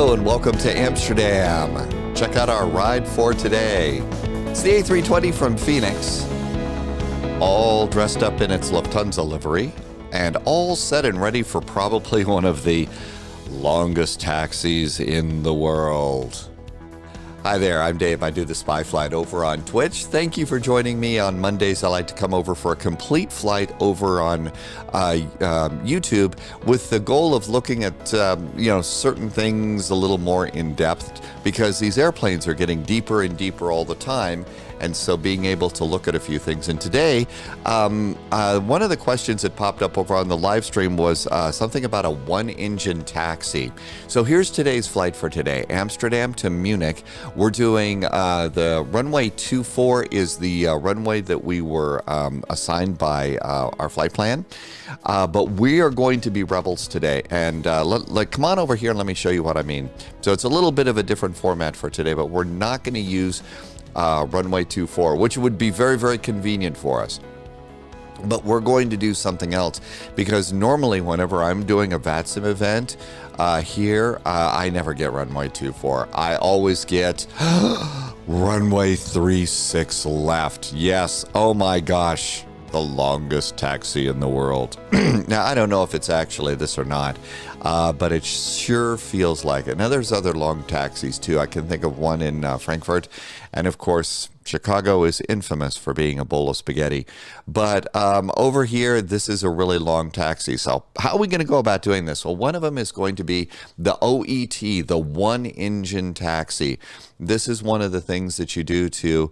Hello and welcome to Amsterdam. Check out our ride for today. It's the A320 from Phoenix, all dressed up in its Lufthansa livery and all set and ready for probably one of the longest taxis in the world. Hi there, I'm Dave. I do the Spy Flight over on Twitch. Thank you for joining me. On Mondays, I like to come over for a complete flight over on YouTube with the goal of looking at certain things a little more in depth, because these airplanes are getting deeper and deeper all the time. And so being able to look at a few things. And today, one of the questions that popped up over on the live stream was something about a one-engine taxi. So here's today's flight for today, Amsterdam to Munich. We're doing the runway 24 is the runway that we were assigned by our flight plan. But we are going to be rebels today. And come on over here and let me show you what I mean. So it's a little bit of a different format for today, but we're not going to use runway 24, which would be very, very convenient for us. But we're going to do something else, because normally whenever I'm doing a VATSIM event here, I never get runway 24. I always get runway 36 left. Yes. Oh my gosh. The longest taxi in the world. Now, I don't know if it's actually this or not, but it sure feels like it. Now, there's other long taxis, too. I can think of one in Frankfurt. And, of course, Chicago is infamous for being a bowl of spaghetti. But over here, this is a really long taxi. So how are we going to go about doing this? Well, one of them is going to be the OET, the one-engine taxi. This is one of the things that you do to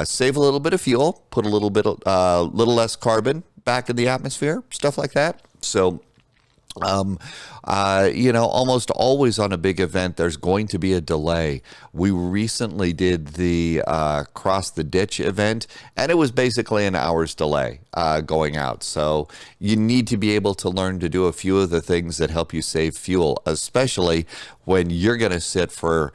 save a little bit of fuel, put a little less carbon back in the atmosphere, stuff like that. So, almost always on a big event, there's going to be a delay. We recently did the Cross the Ditch event, and it was basically an hour's delay going out. So you need to be able to learn to do a few of the things that help you save fuel, especially when you're going to sit for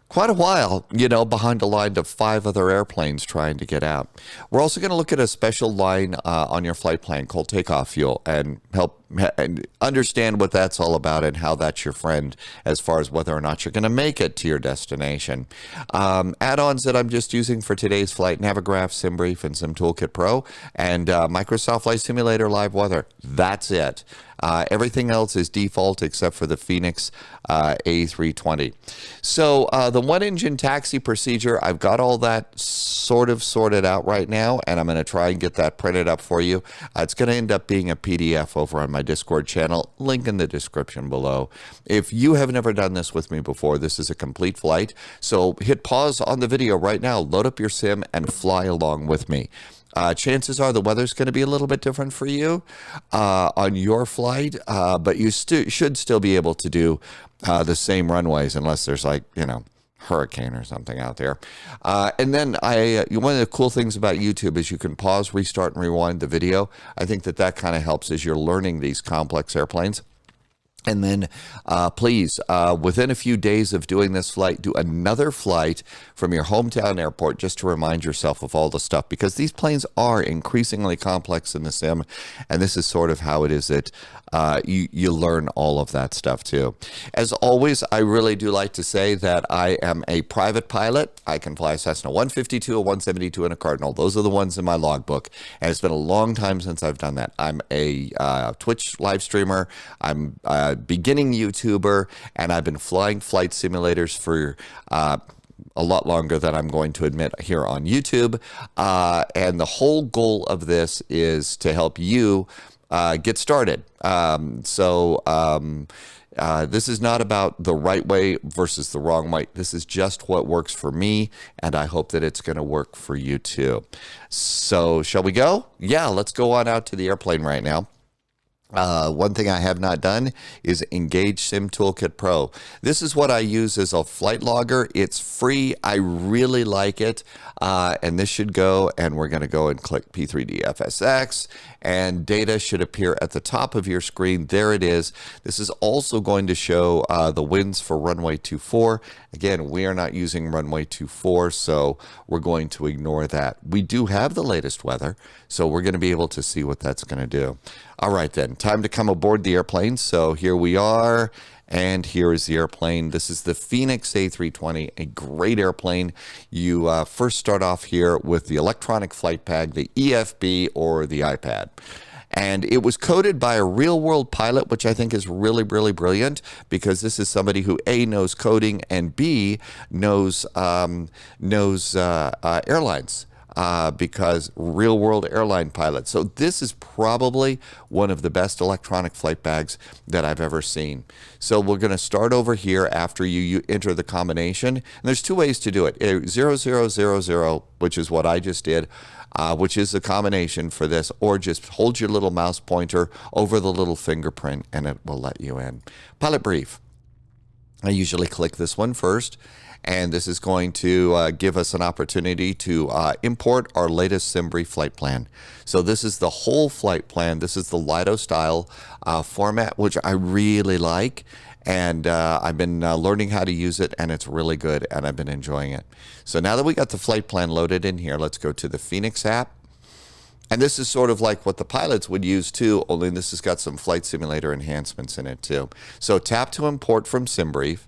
quite a while, behind a line of 5 other airplanes trying to get out. We're also going to look at a special line on your flight plan called Takeoff fuel and help and understand what that's all about and how that's your friend as far as whether or not you're going to make it to your destination. Add-ons that I'm just using for today's flight: Navigraph, SimBrief, and SimToolkit Pro, and Microsoft Flight Simulator Live Weather. That's it. Everything else is default except for the Phoenix A320. So the one-engine taxi procedure, I've got all that sort of sorted out right now, and I'm going to try and get that printed up for you. It's going to end up being a PDF over on my Discord channel, link in the description below. If you have never done this with me before, this is a complete flight. So hit pause on the video right now, load up your sim, and fly along with me. Chances are the weather's going to be a little bit different for you on your flight, but you should still be able to do the same runways unless there's hurricane or something out there. And then one of the cool things about YouTube is you can pause, restart, and rewind the video. I think that kind of helps as you're learning these complex airplanes. And then please, within a few days of doing this flight, do another flight from your hometown airport just to remind yourself of all the stuff, because these planes are increasingly complex in the sim, and this is sort of how it is that you learn all of that stuff too. As always, I really do like to say that I am a private pilot. I can fly a Cessna 152, a 172, and a Cardinal. Those are the ones in my logbook, and it's been a long time since I've done that. I'm a Twitch live streamer. I'm beginning YouTuber, and I've been flying flight simulators for a lot longer than I'm going to admit here on YouTube. And the whole goal of this is to help you get started. This is not about the right way versus the wrong way. This is just what works for me, and I hope that it's going to work for you too. So shall we go? Yeah, let's go on out to the airplane right now. One thing I have not done is engage SimToolkit Pro. This is what I use as a flight logger. It's free. I really like it. And this should go, and we're going to go and click P3D-FSX, and data should appear at the top of your screen. There it is. This is also going to show the winds for runway 24. Again, we are not using runway 24, so we're going to ignore that. We do have the latest weather, so we're going to be able to see what that's going to do. All right, then, time to come aboard the airplane. So here we are, And here is the airplane. This is the Phoenix A320, a great airplane. You first start off here with the electronic flight bag, the EFB or the iPad. And it was coded by a real-world pilot, which I think is really, really brilliant, because this is somebody who A, knows coding, and B, knows airlines. Because real-world airline pilots. So this is probably one of the best electronic flight bags that I've ever seen. So we're going to start over here after you enter the combination. And there's two ways to do it. 0000, which is what I just did, which is the combination for this, or just hold your little mouse pointer over the little fingerprint and it will let you in. Pilot brief. I usually click this one first. And this is going to give us an opportunity to import our latest SimBrief flight plan. So this is the whole flight plan. This is the Lido style format, which I really like. And I've been learning how to use it, and it's really good, and I've been enjoying it. So now that we got the flight plan loaded in here, let's go to the Phoenix app. And this is sort of like what the pilots would use too, only this has got some flight simulator enhancements in it too. So tap to import from SimBrief.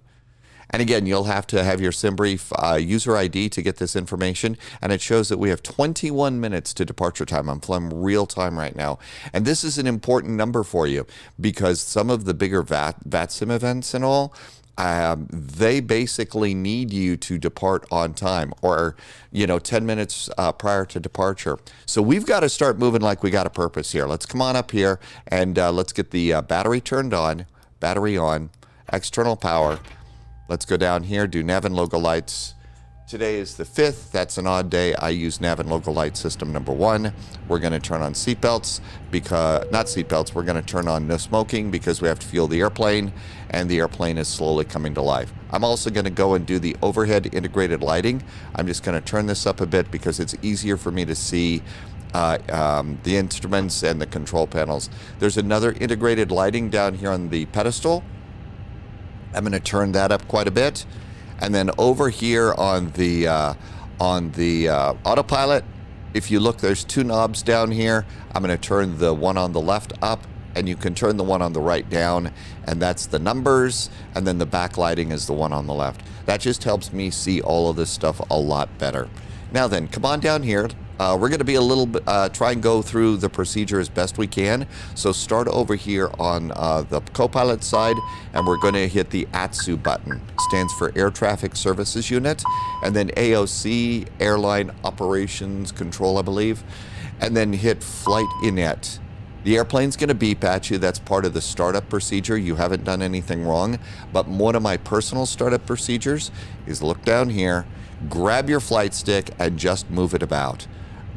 And again, you'll have to have your SimBrief user ID to get this information. And it shows that we have 21 minutes to departure time. I'm flying real time right now. And this is an important number for you because some of the bigger VATSIM events and all, they basically need you to depart on time or, 10 minutes prior to departure. So we've got to start moving like we got a purpose here. Let's come on up here and let's get the battery turned on, battery on, external power. Let's go down here, do nav and logo lights. Today is the 5th. That's an odd day. I use nav and logo light system number 1. We're going to turn on seatbelts because, not seatbelts, we're going to turn on no smoking because we have to fuel the airplane and the airplane is slowly coming to life. I'm also going to go and do the overhead integrated lighting. I'm just going to turn this up a bit because it's easier for me to see the instruments and the control panels. There's another integrated lighting down here on the pedestal. I'm going to turn that up quite a bit. And then over here on the autopilot, if you look, there's two knobs down here. I'm going to turn the one on the left up, and you can turn the one on the right down, and that's the numbers, and then the backlighting is the one on the left. That just helps me see all of this stuff a lot better. Now then, come on down here. We're going to be a little bit, try and go through the procedure as best we can. So start over here on the co-pilot side, and we're going to hit the ACCU button. Stands for Air Traffic Services Unit, and then AOC, Airline Operations Control, I believe, and then hit Flight Init. The airplane's going to beep at you. That's part of the startup procedure. You haven't done anything wrong, but one of my personal startup procedures is look down here, grab your flight stick, and just move it about.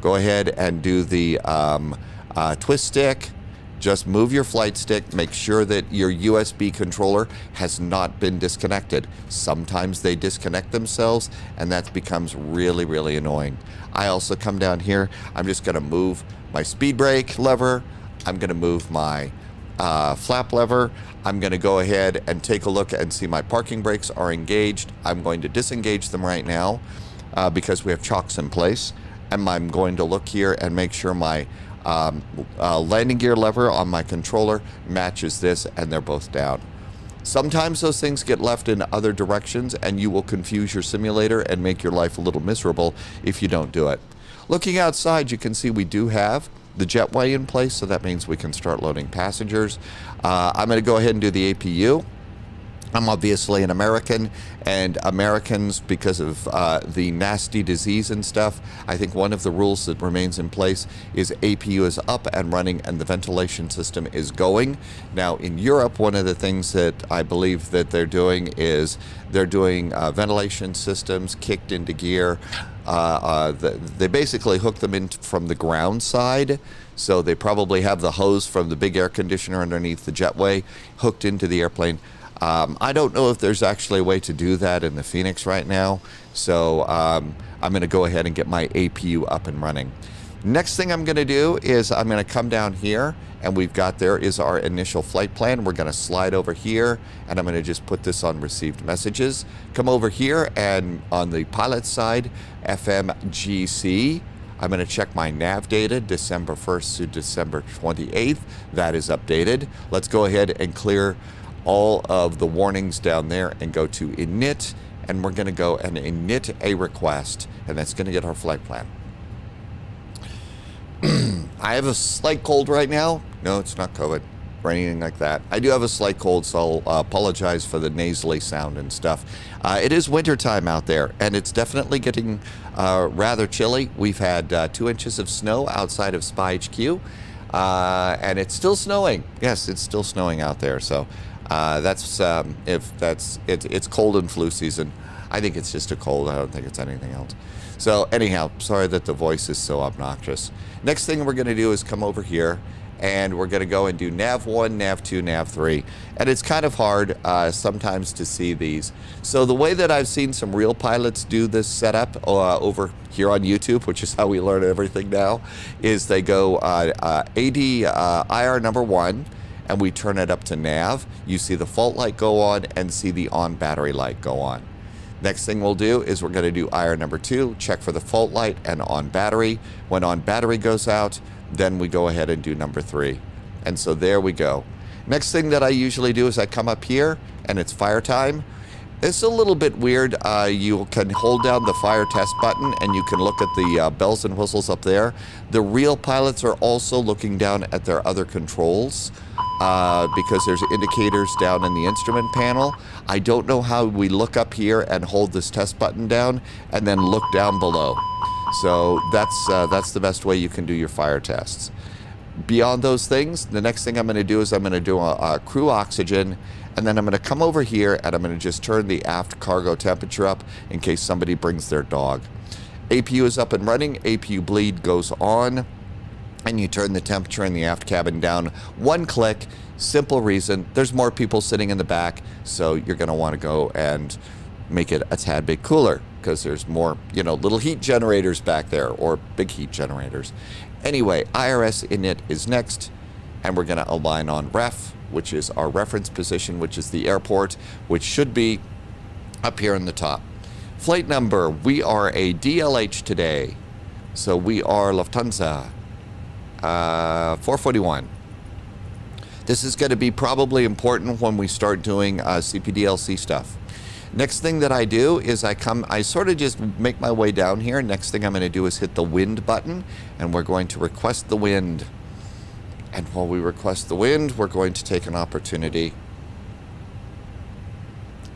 Go ahead and do the twist stick. Just move your flight stick. Make sure that your USB controller has not been disconnected. Sometimes they disconnect themselves, and that becomes really, really annoying. I also come down here. I'm just going to move my speed brake lever. I'm going to move my flap lever. I'm going to go ahead and take a look and see my parking brakes are engaged. I'm going to disengage them right now because we have chocks in place. And I'm going to look here and make sure my landing gear lever on my controller matches this, and they're both down. Sometimes those things get left in other directions, and you will confuse your simulator and make your life a little miserable if you don't do it. Looking outside, you can see we do have the jetway in place, so that means we can start loading passengers. I'm going to go ahead and do the APU. I'm obviously an American, and Americans, because of the nasty disease and stuff, I think one of the rules that remains in place is APU is up and running and the ventilation system is going. Now, in Europe, one of the things that I believe that they're doing is they're doing ventilation systems kicked into gear. They basically hook them in from the ground side. So they probably have the hose from the big air conditioner underneath the jetway hooked into the airplane. I don't know if there's actually a way to do that in the Phoenix right now, so I'm going to go ahead and get my APU up and running. Next thing I'm going to do is I'm going to come down here, and we've got there is our initial flight plan. We're going to slide over here, and I'm going to just put this on received messages. Come over here, and on the pilot side, FMGC. I'm going to check my nav data, December 1st to December 28th. That is updated. Let's go ahead and clear all of the warnings down there and go to init, and we're going to go and init a request, and that's going to get our flight plan. I have a slight cold right now. No, it's not COVID or anything like that. I do have a slight cold, so I'll apologize for the nasally sound and stuff. It is wintertime out there, and it's definitely getting rather chilly. We've had 2 inches of snow outside of SPY HQ, and it's still snowing. Yes, it's still snowing out there. So it's cold and flu season. I think it's just a cold. I don't think it's anything else. So anyhow, sorry that the voice is so obnoxious. Next thing we're going to do is come over here, and we're going to go and do nav 1, nav 2, nav 3. And it's kind of hard sometimes to see these. So the way that I've seen some real pilots do this setup over here on YouTube, which is how we learn everything now, is they go AD IR number 1, and we turn it up to nav. You see the fault light go on and see the on battery light go on. Next thing we'll do is we're going to do IR number 2, check for the fault light and on battery. When on battery goes out, then we go ahead and do number 3. And so there we go. Next thing that I usually do is I come up here and it's fire time. It's a little bit weird. You can hold down the fire test button and you can look at the bells and whistles up there. The real pilots are also looking down at their other controls because there's indicators down in the instrument panel. I don't know how we look up here and hold this test button down and then look down below. So that's the best way you can do your fire tests. Beyond those things, the next thing I'm going to do is I'm going to do a crew oxygen, and then I'm going to come over here and I'm going to just turn the aft cargo temperature up in case somebody brings their dog. APU is up and running. APU bleed goes on, and you turn the temperature in the aft cabin down 1 click. Simple reason, there's more people sitting in the back, so you're going to want to go and make it a tad bit cooler because there's more, little heat generators back there, or big heat generators. Anyway, IRS init is next, and we're going to align on ref, which is our reference position, which is the airport, which should be up here in the top. Flight number, we are a DLH today, so we are Lufthansa 441. This is going to be probably important when we start doing CPDLC stuff. Next thing that I do is I sort of just make my way down here. Next thing I'm going to do is hit the wind button, and we're going to request the wind. And while we request the wind, we're going to take an opportunity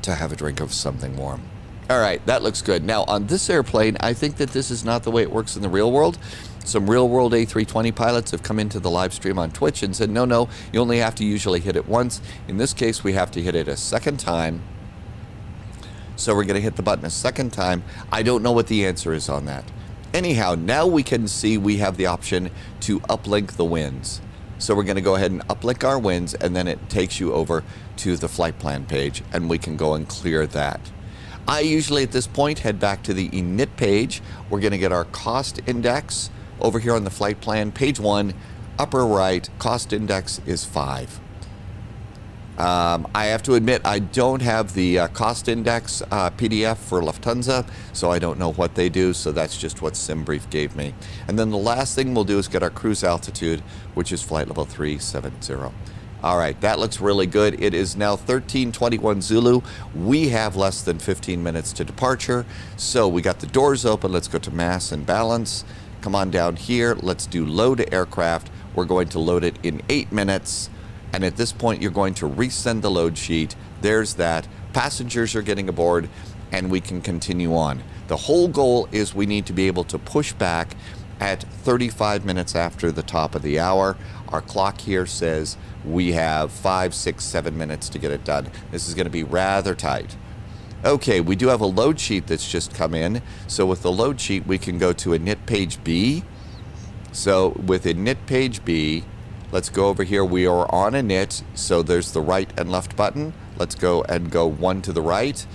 to have a drink of something warm. All right, that looks good. Now, on this airplane, I think that this is not the way it works in the real world. Some real world A320 pilots have come into the live stream on Twitch and said, no, you only have to usually hit it once. In this case, we have to hit it a second time. So we're going to hit the button a second time. I don't know what the answer is on that. Anyhow, now we can see we have the option to uplink the winds. So we're going to go ahead and uplink our winds, and then it takes you over to the flight plan page, and we can go and clear that. I usually at this point head back to the init page. We're going to get our cost index over here on the flight plan. Page 1, upper right, cost index is 5. I have to admit, I don't have the cost index PDF for Lufthansa, so I don't know what they do, so that's just what SimBrief gave me. And then the last thing we'll do is get our cruise altitude, which is flight level 370. All right, that looks really good. It is now 13:21 Zulu. We have less than 15 minutes to departure, so we got the doors open. Let's go to mass and balance. Come on down here. Let's do load aircraft. We're going to load it in 8 minutes. And at this point, you're going to resend the load sheet. There's that. Passengers are getting aboard, and we can continue on. The whole goal is we need to be able to push back at 35 minutes after the top of the hour. Our clock here says we have 5, 6, 7 minutes to get it done. This is going to be rather tight. Okay, we do have a load sheet that's just come in. So with the load sheet, we can go to init page B. So with init page B, let's go over here. We are on init, so there's the right and left button. Let's go and go 1 to the right.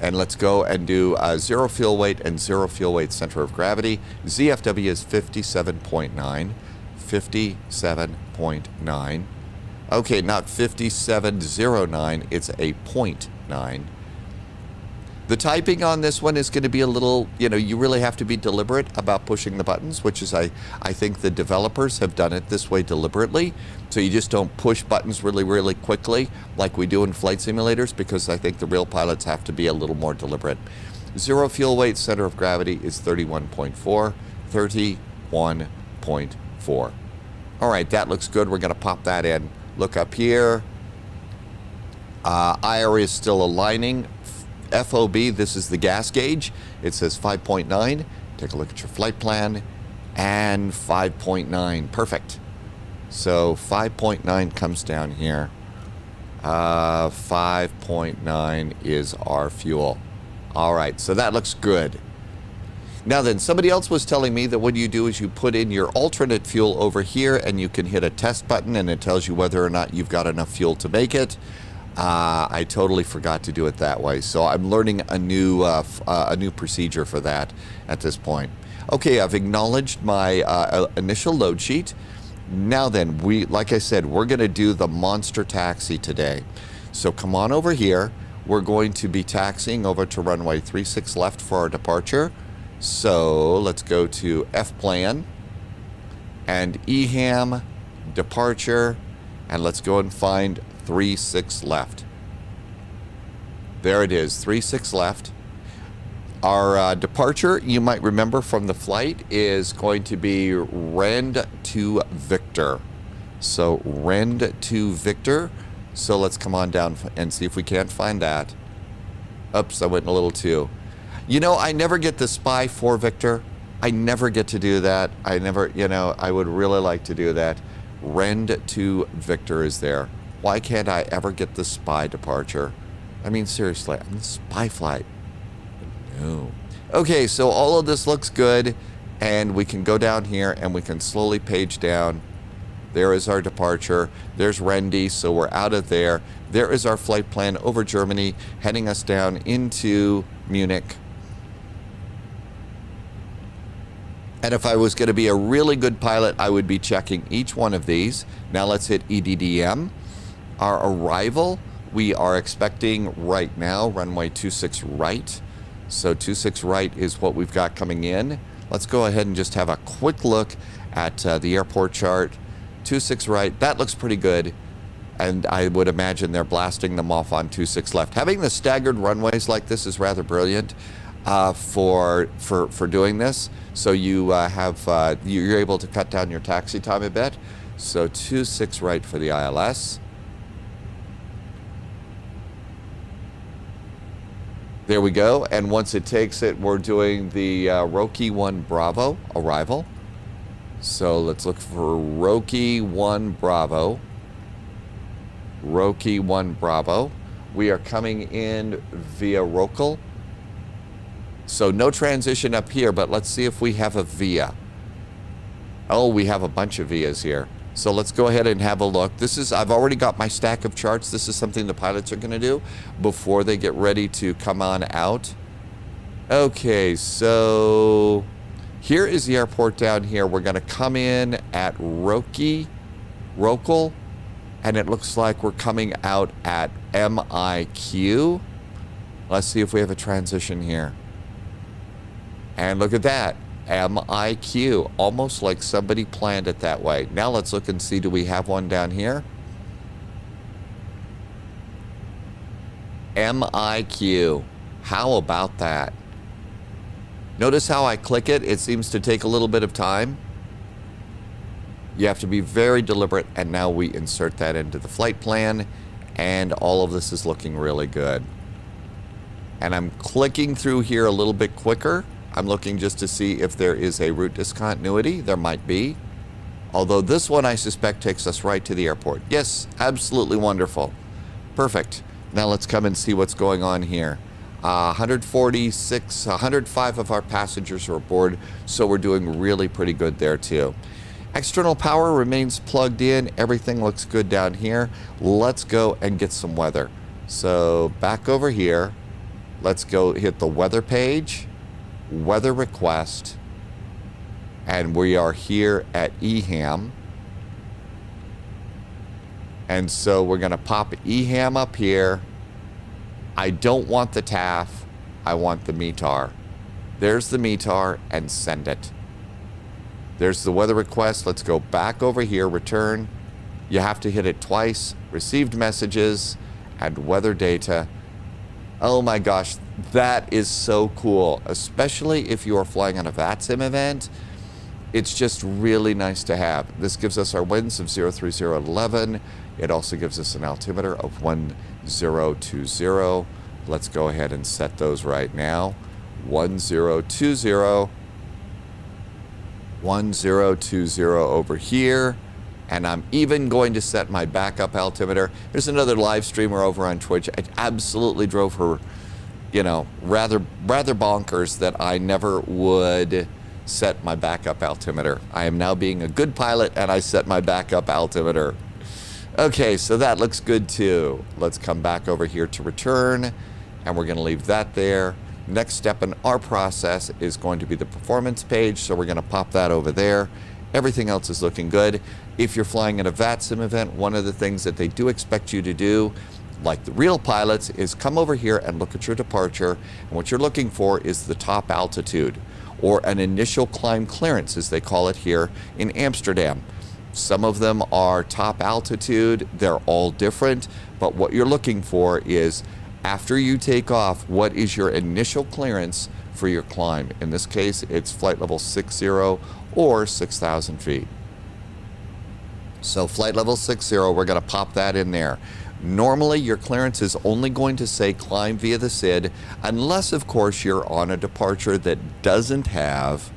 And let's go and do 0 fuel weight and 0 fuel weight center of gravity. ZFW is 57.9. 57.9. Okay, not 5709. It's a 0.9. The typing on this one is going to be a little, you really have to be deliberate about pushing the buttons, which is, I think the developers have done it this way deliberately. So you just don't push buttons really, really quickly like we do in flight simulators, because I think the real pilots have to be a little more deliberate. Zero fuel weight, center of gravity is 31.4, 31.4. All right, that looks good. We're going to pop that in. Look up here. IR is still aligning. FOB, this is the gas gauge. It says 5.9. Take a look at your flight plan. And 5.9. Perfect. So 5.9 comes down here. 5.9 is our fuel. All right, so that looks good. Now then, somebody else was telling me that what you do is you put in your alternate fuel over here, and you can hit a test button, and it tells you whether or not you've got enough fuel to make it. I totally forgot to do it that way, so I'm learning a new procedure for that at this point. Okay, I've acknowledged my initial load sheet. Now then, like I said, we're going to do the monster taxi today. So come on over here. We're going to be taxiing over to runway 36 left for our departure. So let's go to F-plan and EHAM departure, and let's go and find 36 left. There it is, 36 left. Our departure, you might remember from the flight, is going to be Rend to Victor. So Rend to Victor. So let's come on down and see if we can't find that. Oops, I went a little too. I never get the spy for Victor. I never get to do that. I would really like to do that. Rend to Victor is there. Why can't I ever get the spy departure? I mean, seriously, I'm the spy flight. No. Okay, so all of this looks good, and we can go down here and we can slowly page down. There is our departure. There's Rendy, so we're out of there. There is our flight plan over Germany, heading us down into Munich. And if I was going to be a really good pilot, I would be checking each one of these. Now let's hit EDDM. Our arrival, we are expecting right now, runway 26 right. So 26 right is what we've got coming in. Let's go ahead and just have a quick look at the airport chart. 26 right, that looks pretty good. And I would imagine they're blasting them off on 26 left. Having the staggered runways like this is rather brilliant for doing this. So you you're able to cut down your taxi time a bit. So 26 right for the ILS. There we go, and once it takes it, we're doing the Roki 1 Bravo arrival. So let's look for Roki 1 Bravo. Roki 1 Bravo. We are coming in via Rokel. So no transition up here, but let's see if we have a via. Oh, we have a bunch of vias here. So let's go ahead and have a look. I've already got my stack of charts. This is something the pilots are going to do before they get ready to come on out. Okay, so here is the airport down here. We're going to come in at Rokel, and it looks like we're coming out at MIQ. Let's see if we have a transition here. And look at that. MIQ, almost like somebody planned it that way. Now let's look and see, do we have one down here? MIQ. How about that? Notice how I click it. It seems to take a little bit of time. You have to be very deliberate, and now we insert that into the flight plan, and all of this is looking really good. And I'm clicking through here a little bit quicker. I'm looking just to see if there is a route discontinuity. There might be. Although this one, I suspect, takes us right to the airport. Yes, absolutely wonderful. Perfect. Now let's come and see what's going on here. 105 of our passengers are aboard, so we're doing really pretty good there too. External power remains plugged in. Everything looks good down here. Let's go and get some weather. So back over here, let's go hit the weather page. Weather request, and we are here at EHAM, and so we're going to pop EHAM up here. I don't want the TAF. I want the METAR. There's the METAR, and send it. There's the weather request. Let's go back over here, return. You have to hit it twice. Received messages and weather data. Oh my gosh, that is so cool, especially if you are flying on a VATSIM event. It's just really nice to have. This gives us our winds of 03011. It also gives us an altimeter of 1020. Let's go ahead and set those right now. 1020. 1020 over here. And I'm even going to set my backup altimeter. There's another live streamer over on Twitch. I absolutely drove her, you know, rather bonkers that I never would set my backup altimeter. I am now being a good pilot, and I set my backup altimeter. Okay, so that looks good too. Let's come back over here to return, and we're going to leave that there. Next step in our process is going to be the performance page, so we're going to pop that over there. Everything else is looking good. If you're flying at a VATSIM event, one of the things that they do expect you to do, like the real pilots, is come over here and look at your departure. And what you're looking for is the top altitude, or an initial climb clearance, as they call it here in Amsterdam. Some of them are top altitude. They're all different. But what you're looking for is, after you take off, what is your initial clearance for your climb? In this case, it's flight level 60 or 6,000 feet. So flight level 60, we're going to pop that in there. Normally, your clearance is only going to say climb via the SID, unless, of course, you're on a departure that doesn't have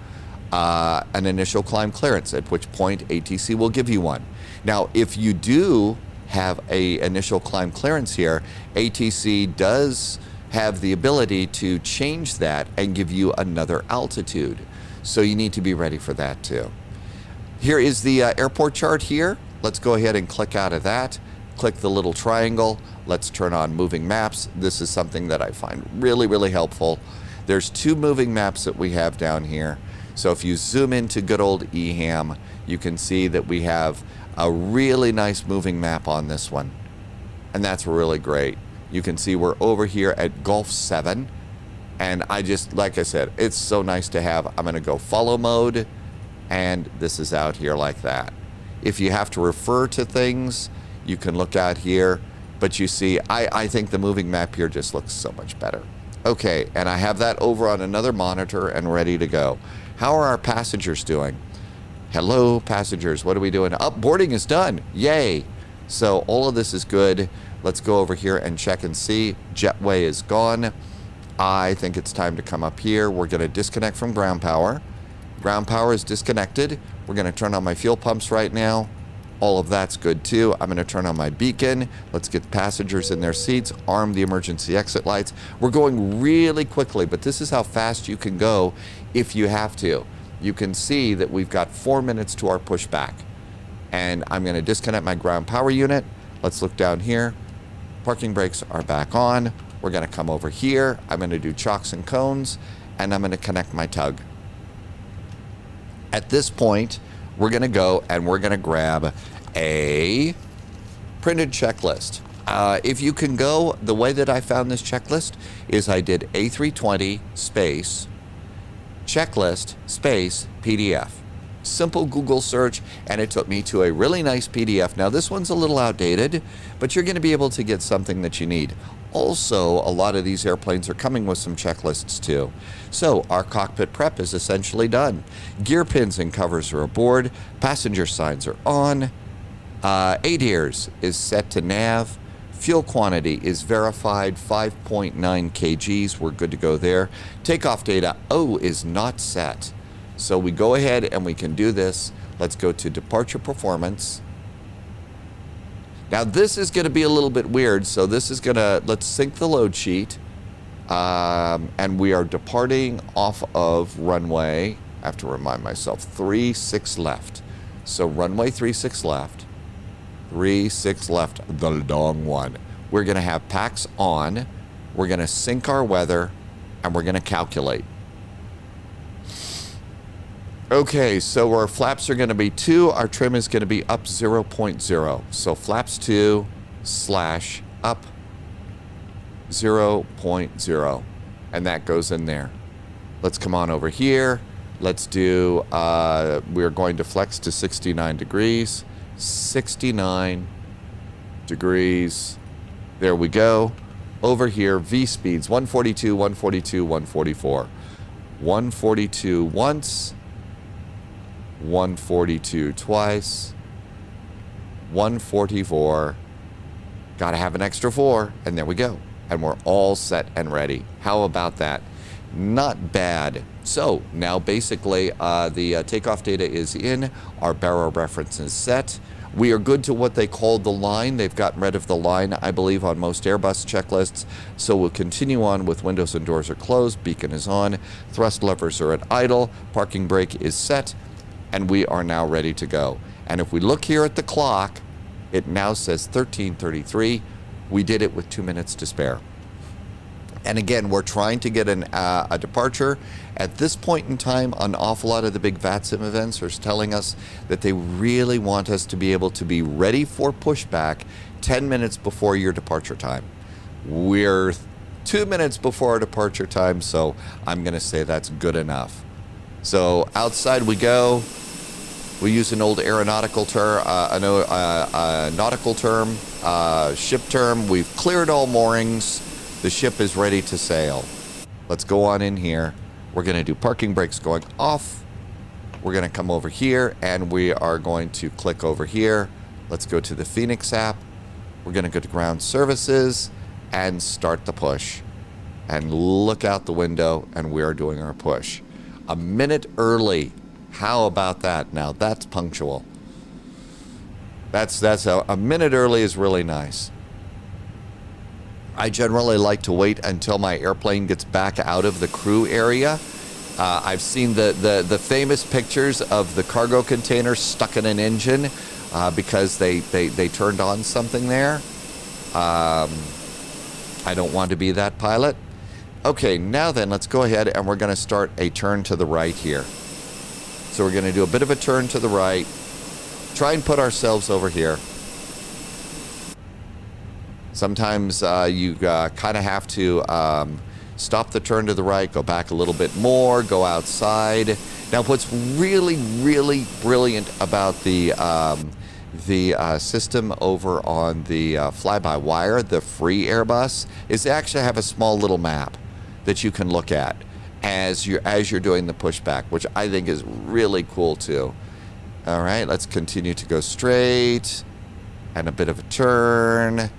an initial climb clearance, at which point ATC will give you one. Now, if you do have a initial climb clearance here, ATC does have the ability to change that and give you another altitude. So you need to be ready for that too. Here is the airport chart here. Let's go ahead and click out of that. Click the little triangle. Let's turn on moving maps. This is something that I find really, really helpful. There's two moving maps that we have down here. So if you zoom into good old EHAM, you can see that we have a really nice moving map on this one. And that's really great. You can see we're over here at Gulf 7. And I just, like I said, it's so nice to have. I'm going to go follow mode. And this is out here like that. If you have to refer to things, you can look out here. But you see, I think the moving map here just looks so much better. Okay, and I have that over on another monitor and ready to go. How are our passengers doing? Hello, passengers. What are we doing? Boarding is done. Yay. So all of this is good. Let's go over here and check and see. Jetway is gone. I think it's time to come up here. We're going to disconnect from ground power. Ground power is disconnected. We're going to turn on my fuel pumps right now. All of that's good too. I'm going to turn on my beacon. Let's get passengers in their seats. Arm the emergency exit lights. We're going really quickly, but this is how fast you can go if you have to. You can see that we've got 4 minutes to our pushback. And I'm going to disconnect my ground power unit. Let's look down here. Parking brakes are back on. We're going to come over here. I'm going to do chocks and cones, and I'm going to connect my tug. At this point, we're going to go and we're going to grab a printed checklist. If you can go, the way that I found this checklist is I did A320 space checklist space PDF. Simple Google search, and it took me to a really nice PDF. Now, this one's a little outdated, but you're going to be able to get something that you need. Also, a lot of these airplanes are coming with some checklists too. So our cockpit prep is essentially done. Gear pins and covers are aboard. Passenger signs are on. ADIRS is set to nav. Fuel quantity is verified, 5.9 kgs. We're good to go there. Takeoff data, is not set. So we go ahead and we can do this. Let's go to departure performance. Now this is going to be a little bit weird. So this is going to, let's sync the load sheet. And we are departing off of runway, I have to remind myself, 36 left. So runway 36 left, 36 left, the long one. We're going to have packs on. We're going to sync our weather, and we're going to calculate. Okay, so our flaps are going to be 2. Our trim is going to be up 0.0. So flaps 2 / up 0.0. And that goes in there. Let's come on over here. Let's do, we're going to flex to 69 degrees. 69 degrees. There we go. Over here, V speeds, 142, 142, 144. 142 once. 142 twice. 144. Got to have an extra 4. And there we go. And we're all set and ready. How about that? Not bad. So now basically the takeoff data is in. Our barrel reference is set. We are good to what they called the line. They've gotten rid of the line, I believe, on most Airbus checklists. So we'll continue on with windows and doors are closed. Beacon is on. Thrust levers are at idle. Parking brake is set. And we are now ready to go. And if we look here at the clock, it now says 13:33. We did it with 2 minutes to spare. And again, we're trying to get a departure. At this point in time, an awful lot of the big VATSIM events are telling us that they really want us to be able to be ready for pushback 10 minutes before your departure time. We're 2 minutes before our departure time, so I'm going to say that's good enough. So outside we go. We use an old aeronautical term, nautical term, ship term. We've cleared all moorings. The ship is ready to sail. Let's go on in here. We're going to do parking brakes going off. We're going to come over here and we are going to click over here. Let's go to the Phoenix app. We're going to go to ground services and start the push. And look out the window and we are doing our push. A minute early. How about that? Now that's punctual. That's a minute early is really nice. I generally like to wait until my airplane gets back out of the crew area. I've seen the famous pictures of the cargo container stuck in an engine because they turned on something there. I don't want to be that pilot. Okay, now then, let's go ahead and we're going to start a turn to the right here. So we're going to do a bit of a turn to the right. Try and put ourselves over here. Sometimes you kind of have to stop the turn to the right, go back a little bit more, go outside. Now, what's really, really brilliant about the system over on the fly-by-wire, the free Airbus, is they actually have a small little map that you can look at as you're doing the pushback, which I think is really cool too. All right, let's continue to go straight and a bit of a turn.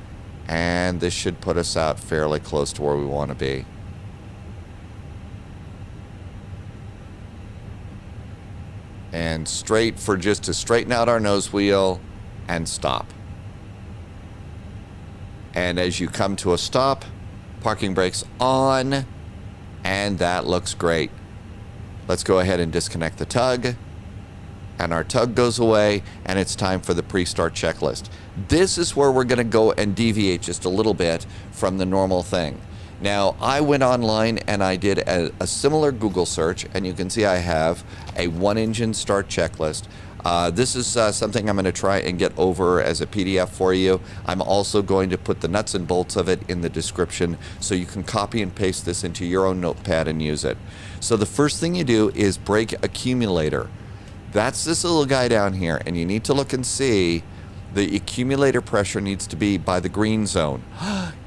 And this should put us out fairly close to where we want to be. And straight for just to straighten out our nose wheel and stop. And as you come to a stop, parking brakes on, and that looks great. Let's go ahead and disconnect the tug. And our tug goes away, and it's time for the pre-start checklist. This is where we're going to go and deviate just a little bit from the normal thing. Now, I went online and I did a similar Google search, and you can see I have a one-engine start checklist. This is something I'm going to try and get over as a PDF for you. I'm also going to put the nuts and bolts of it in the description so you can copy and paste this into your own notepad and use it. So the first thing you do is brake accumulator. That's this little guy down here, and you need to look and see the accumulator pressure needs to be by the green zone.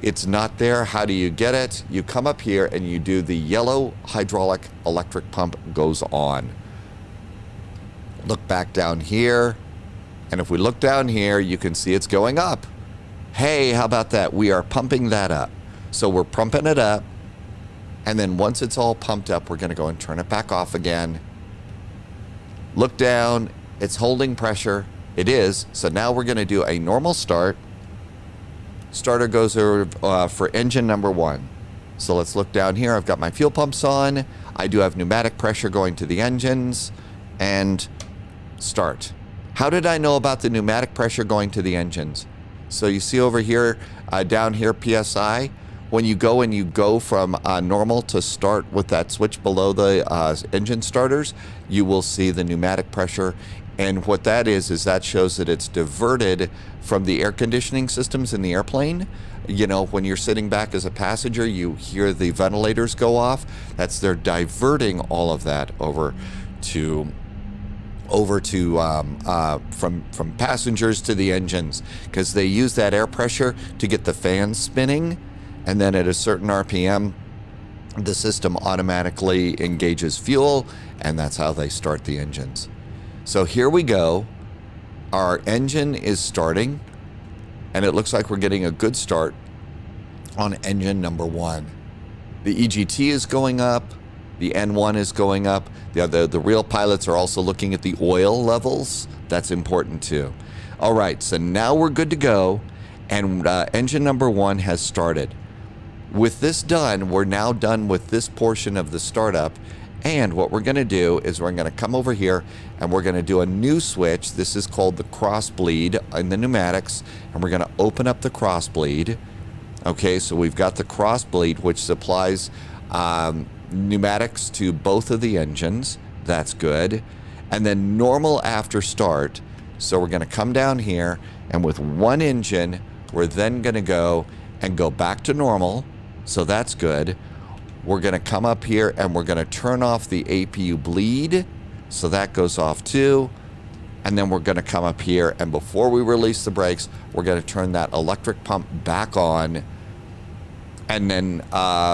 It's not there. How do you get it? You come up here and you do the yellow hydraulic electric pump goes on. Look back down here, and if we look down here, you can see it's going up. Hey, how about that? We are pumping that up. So we're pumping it up, and then once it's all pumped up, we're going to go and turn it back off again. Look down, it's holding pressure. It is. So now we're going to do a normal start. Starter goes for engine number 1. So let's look down here. I've got my fuel pumps on. I do have pneumatic pressure going to the engines. And start. How did I know about the pneumatic pressure going to the engines? So you see over here, down here, PSI. when you go from normal to start with that switch below the engine starters, you will see the pneumatic pressure. And what that is that shows that it's diverted from the air conditioning systems in the airplane. You know, when you're sitting back as a passenger, you hear the ventilators go off. They're diverting all of that over to from passengers to the engines, because they use that air pressure to get the fans spinning, and then at a certain RPM the system automatically engages fuel, and that's how they start the engines. So here we go. Our engine is starting, and it looks like we're getting a good start on engine number 1. The EGT is going up. The N1 is going up. The real pilots are also looking at the oil levels. That's important too. All right, so now we're good to go, and engine number 1 has started. With this done, we're now done with this portion of the startup, and what we're going to do is we're going to come over here and we're going to do a new switch. This is called the cross bleed in the pneumatics, and we're going to open up the cross bleed. Okay, so we've got the cross bleed, which supplies pneumatics to both of the engines. That's good. And then normal after start. So we're going to come down here, and with one engine, we're then going to go back to normal. So that's good. We're going to come up here and we're going to turn off the APU bleed. So that goes off too. And then we're going to come up here, and before we release the brakes, we're going to turn that electric pump back on. And then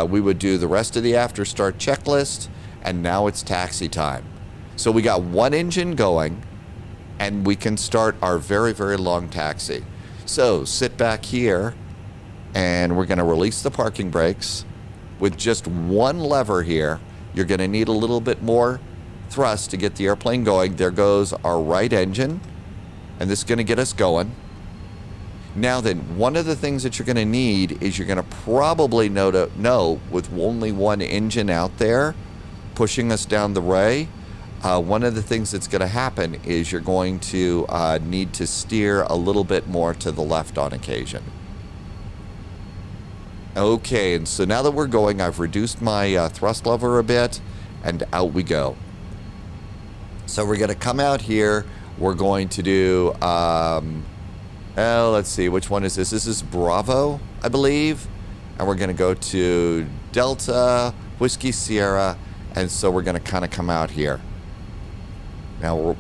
we would do the rest of the after start checklist, and now it's taxi time. So we got one engine going, and we can start our very, very long taxi. So sit back here, and we're going to release the parking brakes. With just one lever here, you're going to need a little bit more thrust to get the airplane going. There goes our right engine, and this is going to get us going. Now then, one of the things that you're going to need is you're going to probably know with only one engine out there pushing us down the way, one of the things that's going to happen is you're going to need to steer a little bit more to the left on occasion. Okay, and so now that we're going, I've reduced my thrust lever a bit, and out we go. So we're going to come out here. We're going to do, let's see, which one is this? This is Bravo, I believe. And we're going to go to Delta, Whiskey Sierra, and so we're going to kind of come out here. Now we'll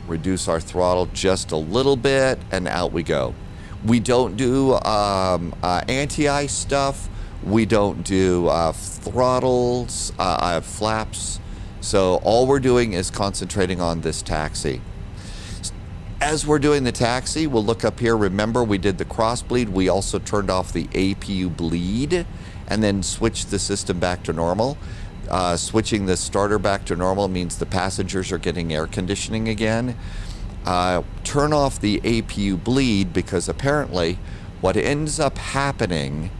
reduce our throttle just a little bit, and out we go. We don't do anti-ice stuff. We don't do throttles, flaps. So all we're doing is concentrating on this taxi. As we're doing the taxi, we'll look up here. Remember, we did the cross bleed. We also turned off the APU bleed and then switched the system back to normal. Switching the starter back to normal means the passengers are getting air conditioning again. Turn off the APU bleed, because apparently what ends up happening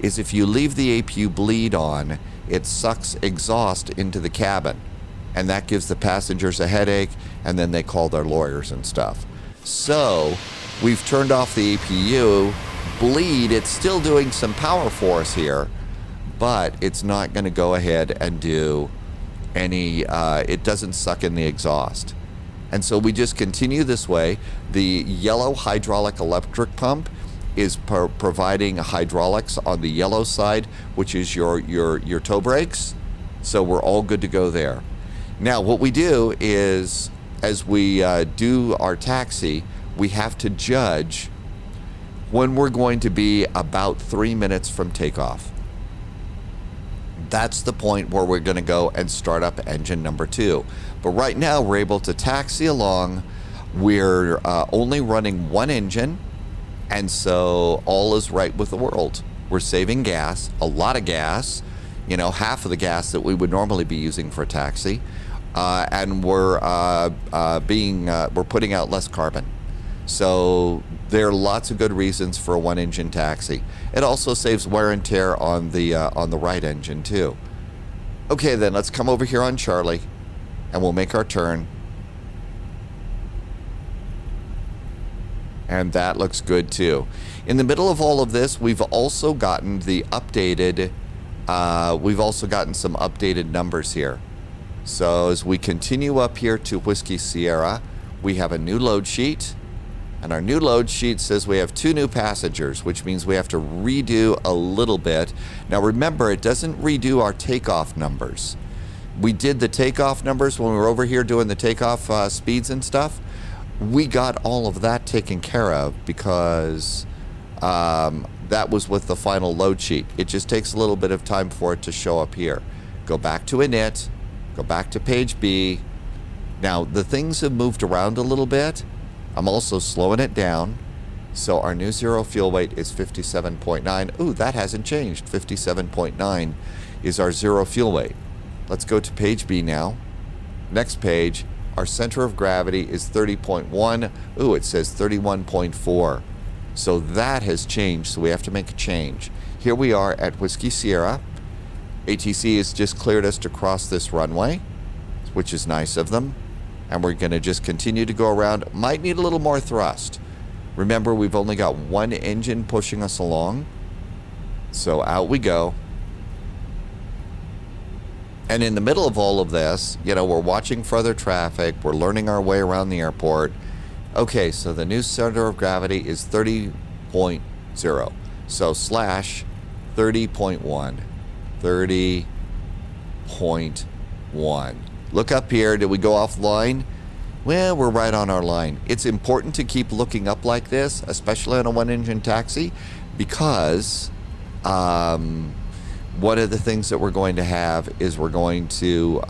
is if you leave the APU bleed on, it sucks exhaust into the cabin, and that gives the passengers a headache, and then they call their lawyers and stuff. So we've turned off the APU bleed. It's still doing some power for us here, but it's not going to go ahead and do any, it doesn't suck in the exhaust. And so we just continue this way. The yellow hydraulic electric pump is providing hydraulics on the yellow side, which is your toe brakes. So we're all good to go there. Now what we do is, as we do our taxi, we have to judge when we're going to be about 3 minutes from takeoff. That's the point where we're going to go and start up engine number 2. But right now we're able to taxi along. We're only running one engine, and so all is right with the world. We're saving gas, a lot of gas, half of the gas that we would normally be using for a taxi, and we're putting out less carbon. So there are lots of good reasons for a one-engine taxi. It also saves wear and tear on the right engine too. Okay, then let's come over here on Charlie, and we'll make our turn. And that looks good too. In the middle of all of this, we've also gotten the updated, we've also gotten some updated numbers here. So as we continue up here to Whiskey Sierra, we have a new load sheet. And our new load sheet says we have 2 new passengers, which means we have to redo a little bit. Now remember, it doesn't redo our takeoff numbers. We did the takeoff numbers when we were over here doing the takeoff speeds and stuff. We got all of that taken care of because that was with the final load sheet. It just takes a little bit of time for it to show up here. Go back to init, go back to page B. Now the things have moved around a little bit. I'm also slowing it down. So our new zero fuel weight is 57.9. Ooh, that hasn't changed. 57.9 is our zero fuel weight. Let's go to page B now. Next page, our center of gravity is 30.1. Ooh, it says 31.4. So that has changed, so we have to make a change. Here we are at Whiskey Sierra. ATC has just cleared us to cross this runway, which is nice of them. And we're going to just continue to go around. Might need a little more thrust. Remember, we've only got 1 engine pushing us along. So out we go. And in the middle of all of this, you know, we're watching for other traffic. We're learning our way around the airport. Okay, so the new center of gravity is 30.0. So slash 30.1. 30.1. Look up here. Did we go offline? Well, we're right on our line. It's important to keep looking up like this, especially on a 1-engine taxi, because one of the things that we're going to have is we're going to,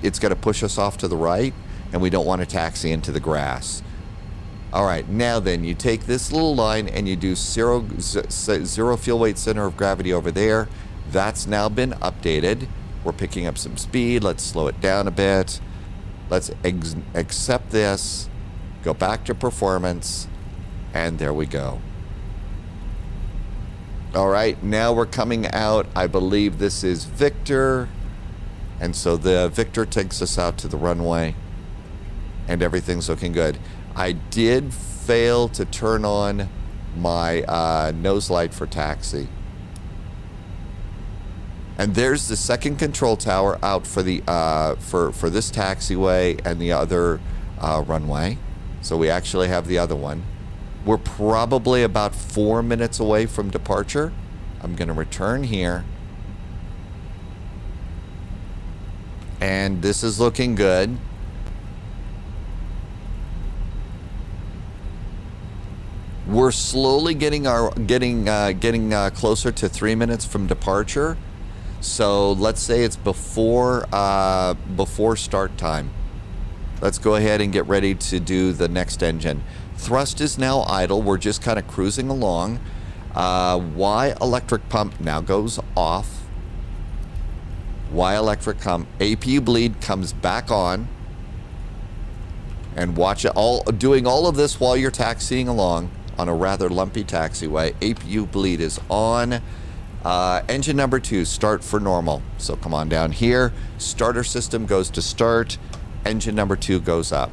it's going to push us off to the right, and we don't want to taxi into the grass. All right, now then, you take this little line and you do zero fuel weight center of gravity over there. That's now been updated. We're picking up some speed. Let's slow it down a bit. Let's accept this, go back to performance, and there we go. All right, now we're coming out. I believe this is Victor. And so the Victor takes us out to the runway, and everything's looking good. I did fail to turn on my nose light for taxi. And there's the second control tower out for the for this taxiway and the other runway. So we actually have the other one. We're probably about 4 minutes away from departure. I'm going to return here. And this is looking good. We're slowly getting closer to 3 minutes from departure. So let's say it's before start time. Let's go ahead and get ready to do the next engine. Thrust is now idle. We're just kind of cruising along. Y electric pump now goes off. Y electric pump. APU bleed comes back on. And watch it all, doing all of this while you're taxiing along on a rather lumpy taxiway. APU bleed is on. Engine number 2, start for normal. So come on down here. Starter system goes to start. Engine number 2 goes up.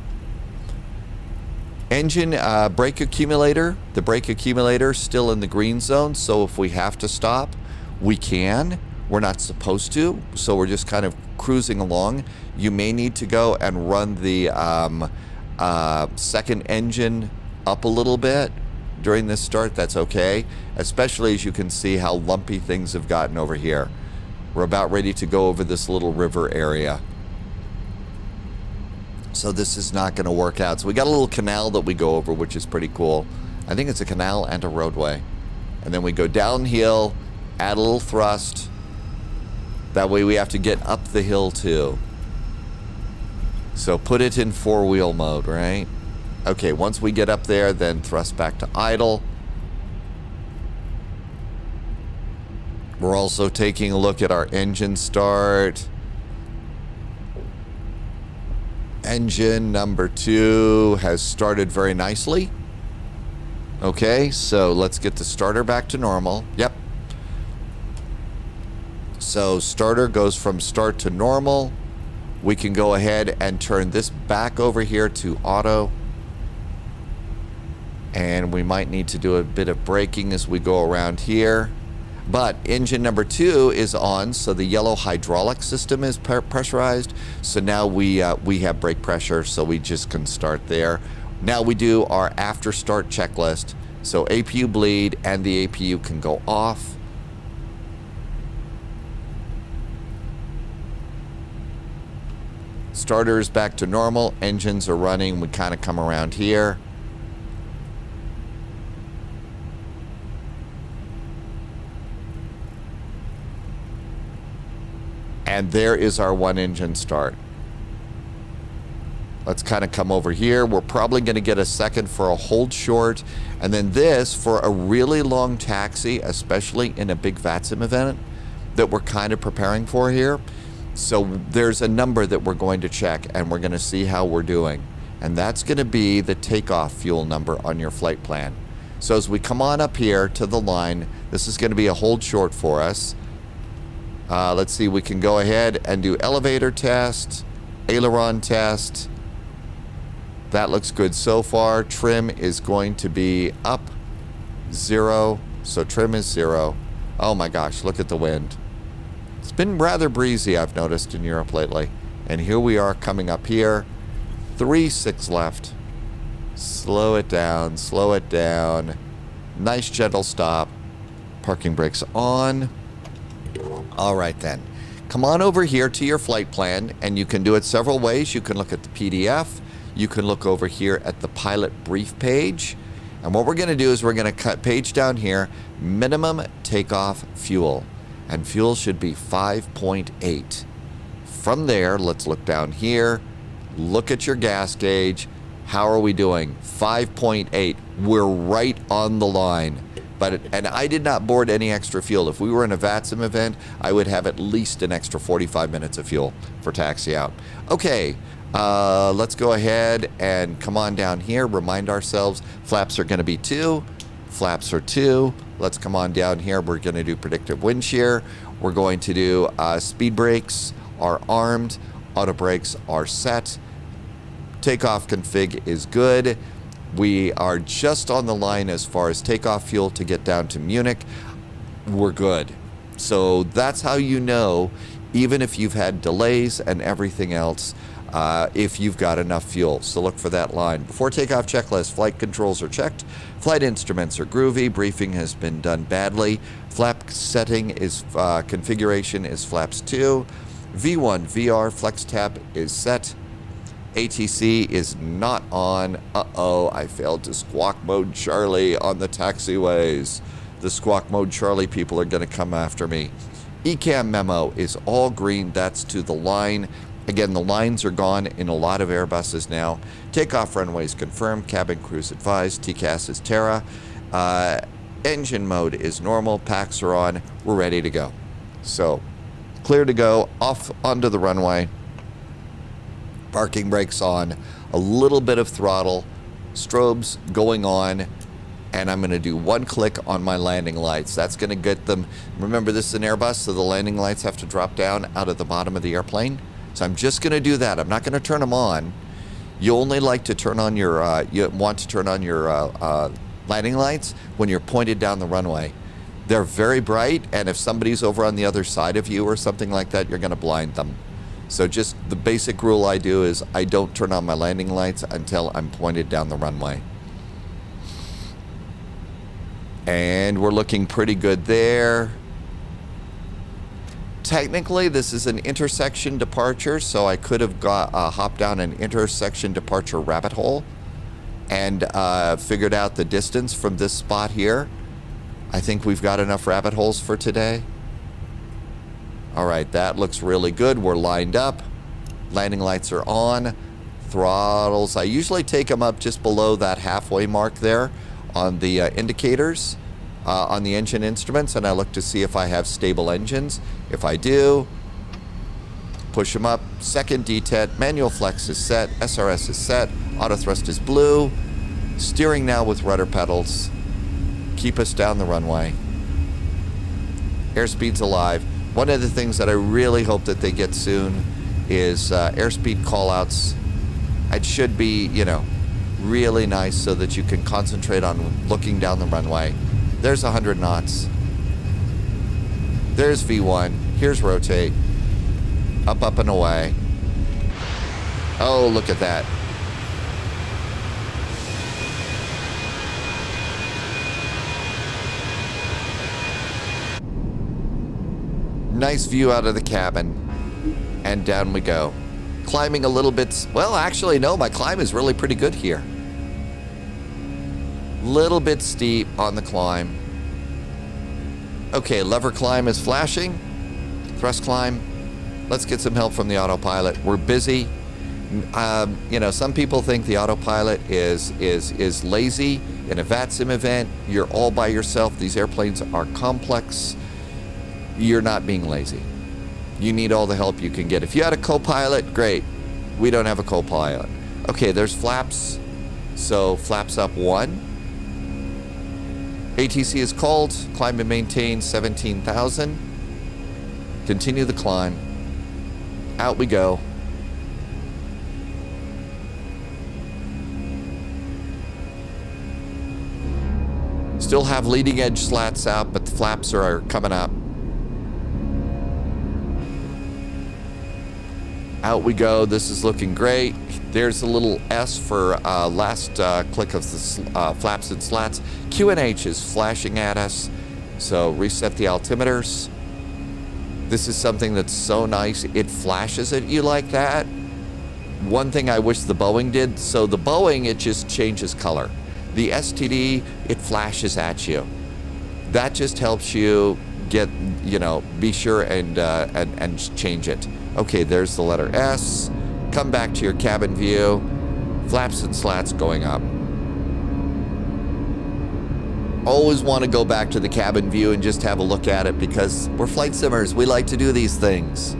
Engine brake accumulator. The brake accumulator is still in the green zone. So if we have to stop, we can. We're not supposed to. So we're just kind of cruising along. You may need to go and run the second engine up a little bit during this start. That's okay, especially as you can see how lumpy things have gotten over here. We're about ready to go over this little river area, so this is not going to work out. So we got a little canal that we go over, which is pretty cool. I think it's a canal and a roadway, and then we go downhill, add a little thrust. That way we have to get up the hill too. So put it in 4-wheel mode, right? Okay, once we get up there, then thrust back to idle. We're also taking a look at our engine start. Engine number 2 has started very nicely. Okay, so let's get the starter back to normal. Yep. So starter goes from start to normal. We can go ahead and turn this back over here to auto. And we might need to do a bit of braking as we go around here. But engine number 2 is on, so the yellow hydraulic system is pressurized. So now we have brake pressure, so we just can start there. Now we do our after start checklist. So APU bleed and the APU can go off. Starter is back to normal. Engines are running. We kind of come around here. And there is our one engine start. Let's kind of come over here. We're probably going to get a second for a hold short. And then this for a really long taxi, especially in a big VATSIM event that we're kind of preparing for here. So there's a number that we're going to check and we're going to see how we're doing. And that's going to be the takeoff fuel number on your flight plan. So as we come on up here to the line, this is going to be a hold short for us. Let's see, we can go ahead and do elevator test, aileron test. That looks good so far. Trim is going to be up 0. So trim is 0. Oh my gosh, look at the wind. It's been rather breezy, I've noticed, in Europe lately. And here we are coming up here. 3-6 left. Slow it down, slow it down. Nice gentle stop. Parking brakes on. All right then. Come on over here to your flight plan, and you can do it several ways. You can look at the PDF. You can look over here at the pilot brief page. And what we're going to do is we're going to cut page down here, minimum takeoff fuel. And fuel should be 5.8. From there, let's look down here. Look at your gas gauge. How are we doing? 5.8. We're right on the line. And I did not board any extra fuel. If we were in a VATSIM event, I would have at least an extra 45 minutes of fuel for taxi out. Okay, let's go ahead and come on down here. Remind ourselves flaps are going to be 2. Flaps are 2. Let's come on down here. We're going to do predictive wind shear. We're going to do speed brakes are armed. Auto brakes are set. Takeoff config is good. We are just on the line as far as takeoff fuel to get down to Munich. We're good. So that's how you know, even if you've had delays and everything else, if you've got enough fuel. So look for that line. Before takeoff checklist, flight controls are checked. Flight instruments are groovy. Briefing has been done badly. Flap setting is configuration is flaps 2. V1 VR flex tap is set. ATC is not on. Uh-oh, I failed to squawk mode Charlie on the taxiways. The squawk mode Charlie people are going to come after me. ECAM memo is all green. That's to the line. Again, the lines are gone in a lot of Airbuses now. Takeoff runways confirmed. Cabin crews advised. TCAS is Terra. Engine mode is normal. Packs are on. We're ready to go. So, clear to go. Off onto the runway. Parking brakes on, a little bit of throttle, strobes going on, and I'm going to do one click on my landing lights. That's going to get them. Remember, this is an Airbus, so the landing lights have to drop down out of the bottom of the airplane. So I'm just going to do that. I'm not going to turn them on. You only like to turn on your, you want to turn on your landing lights when you're pointed down the runway. They're very bright, and if somebody's over on the other side of you or something like that, you're going to blind them. So just the basic rule I do is I don't turn on my landing lights until I'm pointed down the runway. And we're looking pretty good there. Technically, this is an intersection departure, so I could have got hopped down an intersection departure rabbit hole and figured out the distance from this spot here. I think we've got enough rabbit holes for today. All right, that looks really good. We're lined up. Landing lights are on. Throttles, I usually take them up just below that halfway mark there on the indicators on the engine instruments, and I look to see if I have stable engines. If I do, push them up. Second detent, manual flex is set, SRS is set, auto thrust is blue. Steering now with rudder pedals. Keep us down the runway. Airspeed's alive. One of the things that I really hope that they get soon is airspeed callouts. It should be, you know, Really nice so that you can concentrate on looking down the runway. There's 100 knots. There's V1. Here's rotate. Up, up, and away. Oh, look at that. Nice view out of the cabin. And down we go. Climbing a little bit. Well, actually, no, my climb is really pretty good here. Little bit steep on the climb. Okay, lever climb is flashing. Thrust climb. Let's get some help from the autopilot. We're busy. You know, some people think the autopilot is lazy. In a VATSIM event, you're all by yourself. These airplanes are complex. You're not being lazy. You need all the help you can get. If you had a co-pilot, great. We don't have a co-pilot. Okay, there's flaps. So flaps up 1. ATC is called. Climb and maintain 17,000. Continue the climb. Out we go. Still have leading edge slats out, but the flaps are coming up. Out we go. This is looking great. There's a little S for last click of the flaps and slats. QNH is flashing at us. So reset the altimeters. This is something that's so nice. It flashes at you like that. One thing I wish the Boeing did. So the Boeing, it just changes color. The STD, it flashes at you. That just helps you get, you know, be sure and change it. Okay, there's the letter S. Come back to your cabin view. Flaps and slats going up. Always want to go back to the cabin view and just have a look at it because we're flight simmers. We like to do these things.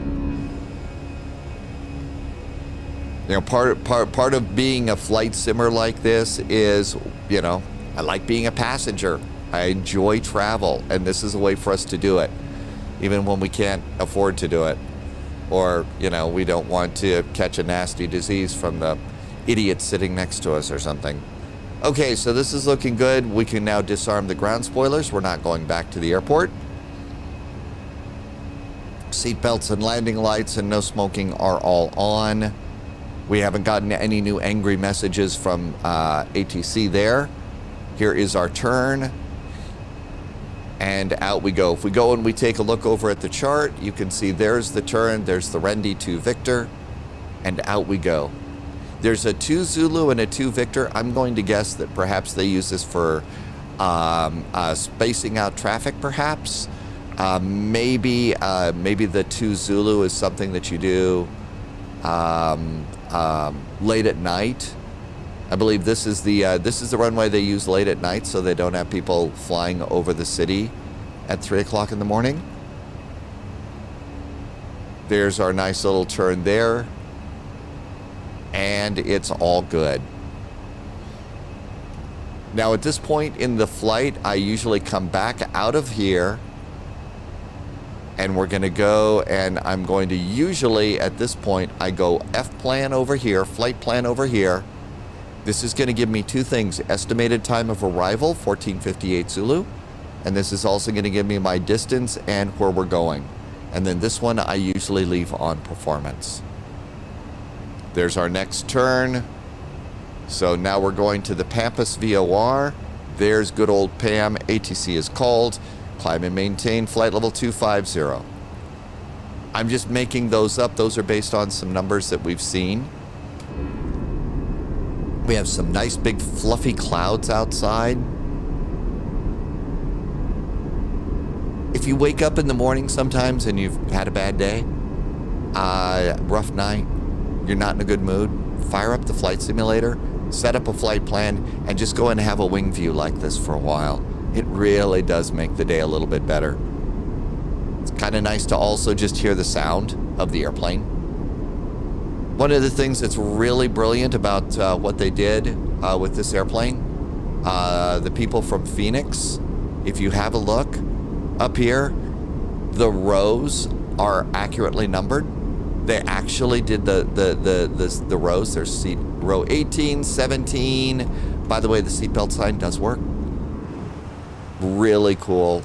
You know, part of being a flight simmer like this is, you know, I like being a passenger. I enjoy travel, and this is a way for us to do it, even when we can't afford to do it. Or, you know, we don't want to catch a nasty disease from the idiot sitting next to us or something. Okay, so this is looking good. We can now disarm the ground spoilers. We're not going back to the airport. Seat belts and landing lights and no smoking are all on. We haven't gotten any new angry messages from ATC there. Here is our turn. And out we go. If we go and we take a look over at the chart, you can see there's the turn, there's the Rendy 2 Victor, and out we go. There's a 2 Zulu and a 2 Victor. I'm going to guess that perhaps they use this for spacing out traffic, perhaps. Maybe the 2 Zulu is something that you do late at night. I believe this is the runway they use late at night so they don't have people flying over the city at 3 o'clock in the morning. There's our nice little turn there. And it's all good. Now at this point in the flight, I usually come back out of here and we're going to go, and I'm going to usually at this point, I go F plan over here, flight plan over here. This is going to give me two things: estimated time of arrival, 1458 Zulu, and this is also going to give me my distance and where we're going. And then this one I usually leave on performance. There's our next turn. So now we're going to the Pampas VOR. There's good old Pam. ATC is called. Climb and maintain flight level 250. I'm just making those up. Those are based on some numbers that we've seen. We have some nice big fluffy clouds outside. If you wake up in the morning sometimes and you've had a bad day, rough night, you're not in a good mood, fire up the flight simulator, set up a flight plan, and just go and have a wing view like this for a while. It really does make the day a little bit better. It's kind of nice to also just hear the sound of the airplane. One of the things that's really brilliant about what they did with this airplane, the people from Phoenix, if you have a look up here, the rows are accurately numbered. They actually did the rows. There's seat row 18, 17. By the way, the seatbelt sign does work. Really cool.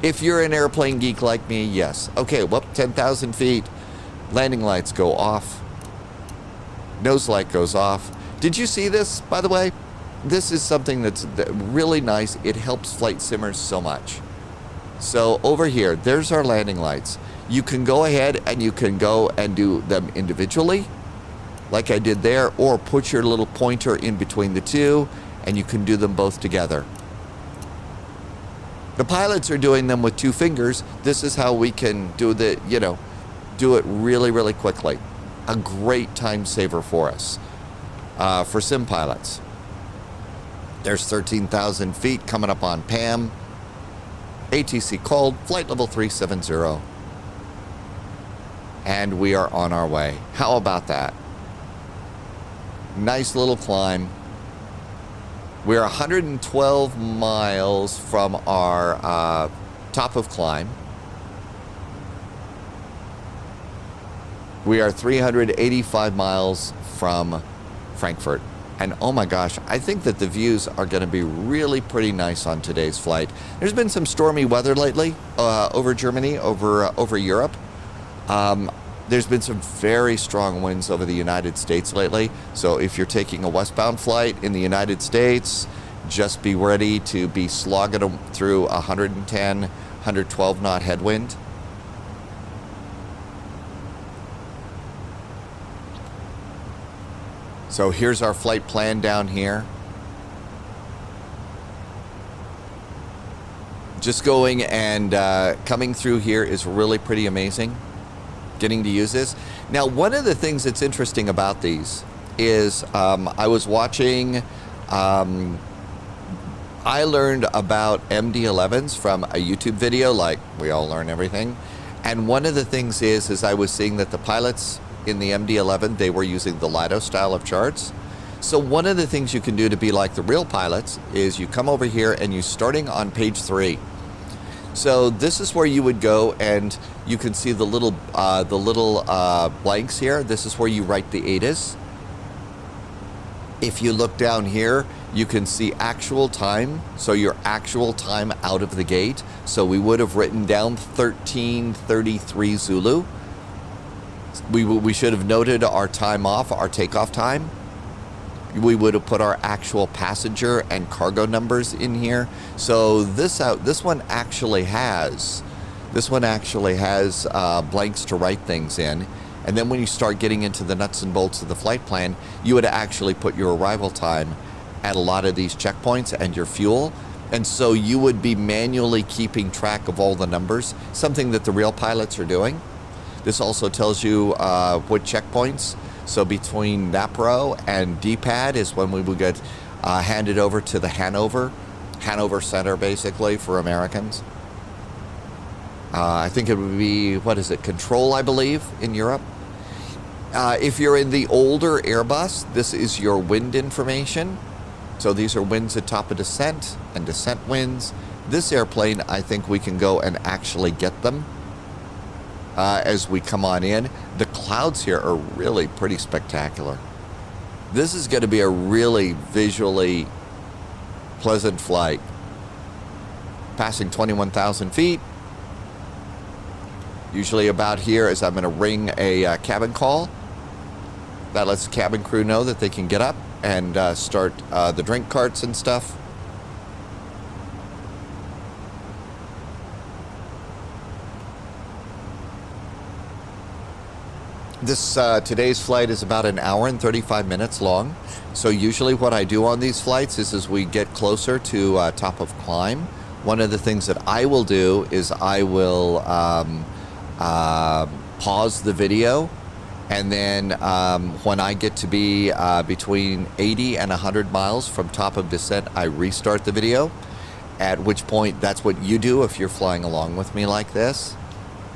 If you're an airplane geek like me, yes. Okay, well, 10,000 feet. Landing lights go off. Nose light goes off. Did you see this, by the way? This is something that's really nice. It helps flight simmers so much. So over here, there's our landing lights. You can go ahead and you can go and do them individually, like I did there, or put your little pointer in between the two, and you can do them both together. The pilots are doing them with 2 fingers. This is how we can do do it really, really quickly. A great time saver for us, for sim pilots. There's 13,000 feet coming up on PAM. ATC called, flight level 370. And we are on our way. How about that? Nice little climb. We're 112 miles from our top of climb. We are 385 miles from Frankfurt. And oh my gosh, I think that the views are going to be really pretty nice on today's flight. There's been some stormy weather lately over Germany, over Europe. There's been some very strong winds over the United States lately. So if you're taking a westbound flight in the United States, just be ready to be slogging through 110, 112 knot headwind. So here's our flight plan down here. Just going and coming through here is really pretty amazing. Getting to use this. Now, one of the things that's interesting about these is I was watching, I learned about MD-11s from a YouTube video, like we all learn everything. And one of the things is I was seeing that the pilots in the MD-11, they were using the Lido style of charts. So one of the things you can do to be like the real pilots is you come over here and you're starting on page 3. So this is where you would go and you can see the little blanks here. This is where you write the ATAs. If you look down here, you can see actual time. So your actual time out of the gate. So we would have written down 13:33 Zulu. We should have noted our time off, our takeoff time. We would have put our actual passenger and cargo numbers in here. So this one actually has blanks to write things in. And then when you start getting into the nuts and bolts of the flight plan, you would actually put your arrival time at a lot of these checkpoints and your fuel. And so you would be manually keeping track of all the numbers, something that the real pilots are doing. This also tells you what checkpoints. So between NAPRO and DPAD is when we would get handed over to the Hanover Center, basically, for Americans. I think it would be, Control, I believe, in Europe. If you're in the older Airbus, this is your wind information. So these are winds at top of descent and descent winds. This airplane, I think we can go and actually get them. As we come on in. The clouds here are really pretty spectacular. This is going to be a really visually pleasant flight. Passing 21,000 feet. Usually about here is I'm going to ring a cabin call. That lets the cabin crew know that they can get up and start the drink carts and stuff. This today's flight is about an hour and 35 minutes long. So usually what I do on these flights is as we get closer to top of climb, one of the things that I will do is I will pause the video, and then when I get to be between 80 and 100 miles from top of descent, I restart the video, at which point that's what you do if you're flying along with me like this.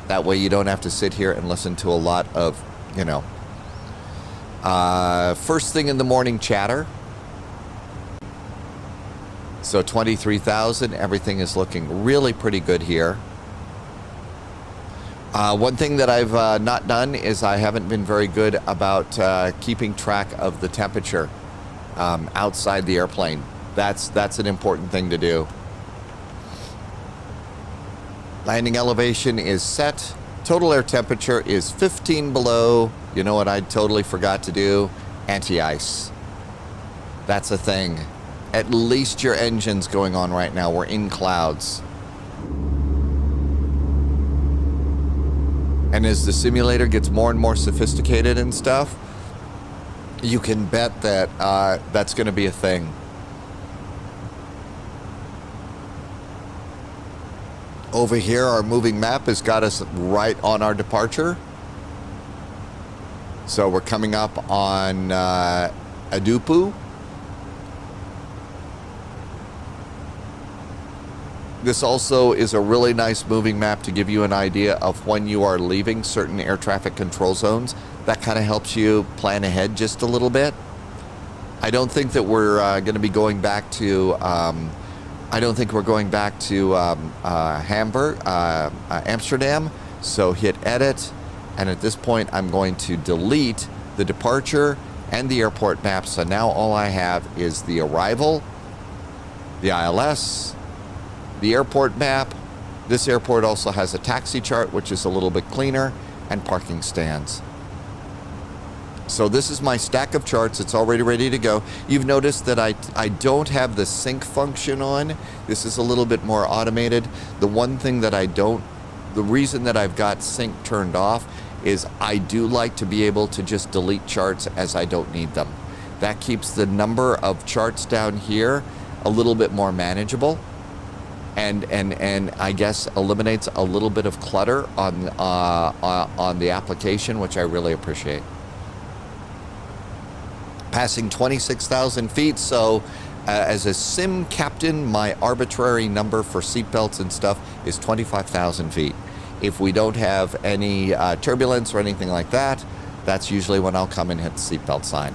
That way you don't have to sit here and listen to a lot of first thing in the morning chatter. So 23,000, everything is looking really pretty good here. One thing that I've not done is I haven't been very good about keeping track of the temperature outside the airplane. That's an important thing to do. Landing elevation is set. Total air temperature is 15 below. You know what I totally forgot to do? Anti-ice. That's a thing. At least your engine's going on right now. We're in clouds. And as the simulator gets more and more sophisticated and stuff, you can bet that that's going to be a thing. Over here, our moving map has got us right on our departure. So we're coming up on Adupu. This also is a really nice moving map to give you an idea of when you are leaving certain air traffic control zones. That kind of helps you plan ahead just a little bit. I don't think that we're going to be going back to... I don't think we're going back to Amsterdam. So hit edit. And at this point, I'm going to delete the departure and the airport map. So now all I have is the arrival, the ILS, the airport map. This airport also has a taxi chart, which is a little bit cleaner, and parking stands. So this is my stack of charts. It's already ready to go. You've noticed that I don't have the sync function on. This is a little bit more automated. The one thing that the reason that I've got sync turned off is I do like to be able to just delete charts as I don't need them. That keeps the number of charts down here a little bit more manageable. And I guess eliminates a little bit of clutter on the application, which I really appreciate. Passing 26,000 feet, so as a sim captain, my arbitrary number for seatbelts and stuff is 25,000 feet. If we don't have any turbulence or anything like that, that's usually when I'll come and hit the seatbelt sign.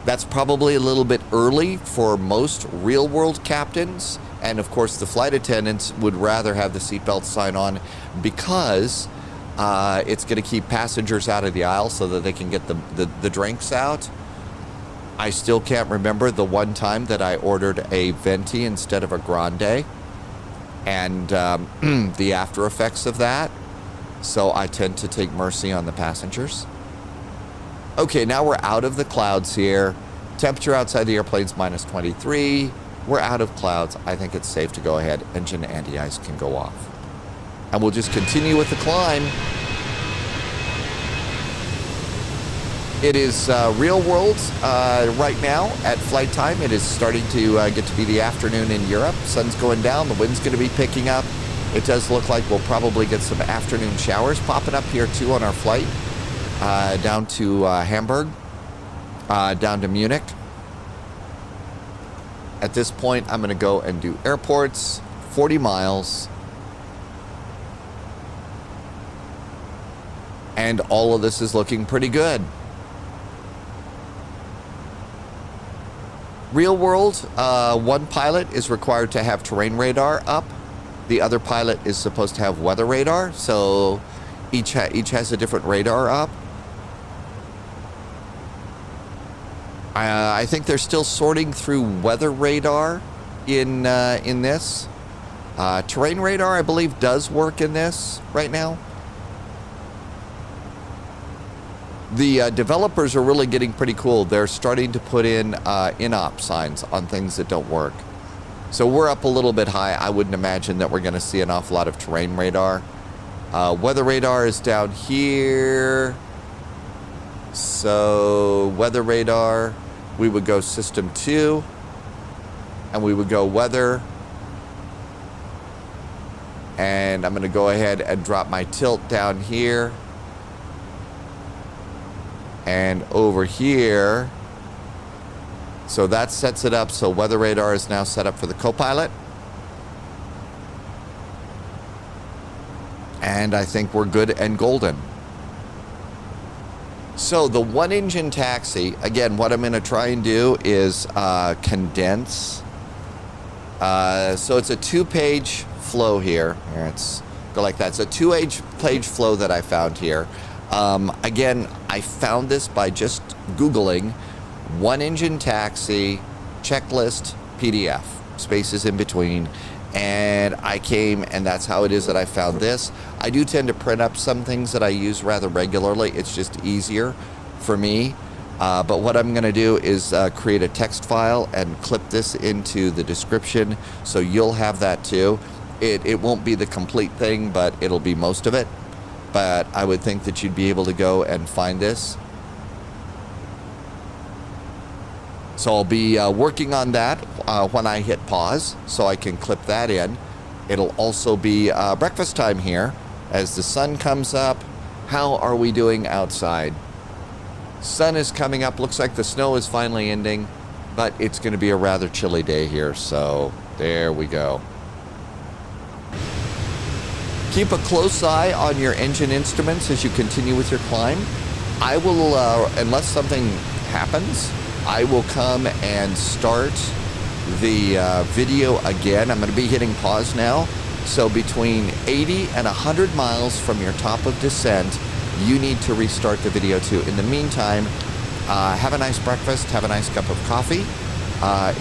That's probably a little bit early for most real-world captains, and of course the flight attendants would rather have the seatbelt sign on because it's going to keep passengers out of the aisle so that they can get the drinks out. I still can't remember the one time that I ordered a venti instead of a grande, and the after effects of that. So I tend to take mercy on the passengers. Okay, now we're out of the clouds here. Temperature outside the airplane's minus 23. We're out of clouds. I think it's safe to go ahead. Engine anti-ice can go off. And we'll just continue with the climb. It is real world right now at flight time. It is starting to get to be the afternoon in Europe. Sun's going down. The wind's going to be picking up. It does look like we'll probably get some afternoon showers popping up here too on our flight down to Hamburg, down to Munich. At this point, I'm going to go and do airports, 40 miles. And all of this is looking pretty good. Real world, one pilot is required to have terrain radar up. The other pilot is supposed to have weather radar. So each has a different radar up. I think they're still sorting through weather radar in this. Terrain radar, I believe, does work in this right now. The developers are really getting pretty cool. They're starting to put in in-op signs on things that don't work. So we're up a little bit high. I wouldn't imagine that we're going to see an awful lot of terrain radar. Weather radar is down here. So weather radar, we would go system 2. And we would go weather. And I'm going to go ahead and drop my tilt down here. And over here, so that sets it up. So weather radar is now set up for the co-pilot. And I think we're good and golden. So the one engine taxi, again, what I'm going to try and do is condense. So it's a 2-page flow here. Here, it's go like that. It's a two-page flow that I found here. Again, I found this by just Googling one engine taxi, checklist, PDF, spaces in between. And I came, and that's how it is that I found this. I do tend to print up some things that I use rather regularly. It's just easier for me. But what I'm going to do is create a text file and clip this into the description, so you'll have that too. It won't be the complete thing, but it'll be most of it. But I would think that you'd be able to go and find this. So I'll be working on that when I hit pause, so I can clip that in. It'll also be breakfast time here as the sun comes up. How are we doing outside? Sun is coming up. Looks like the snow is finally ending, but it's going to be a rather chilly day here. So there we go. Keep a close eye on your engine instruments as you continue with your climb. I will, unless something happens, I will come and start the video again. I'm going to be hitting pause now. So between 80 and 100 miles from your top of descent, you need to restart the video too. In the meantime, have a nice breakfast, have a nice cup of coffee,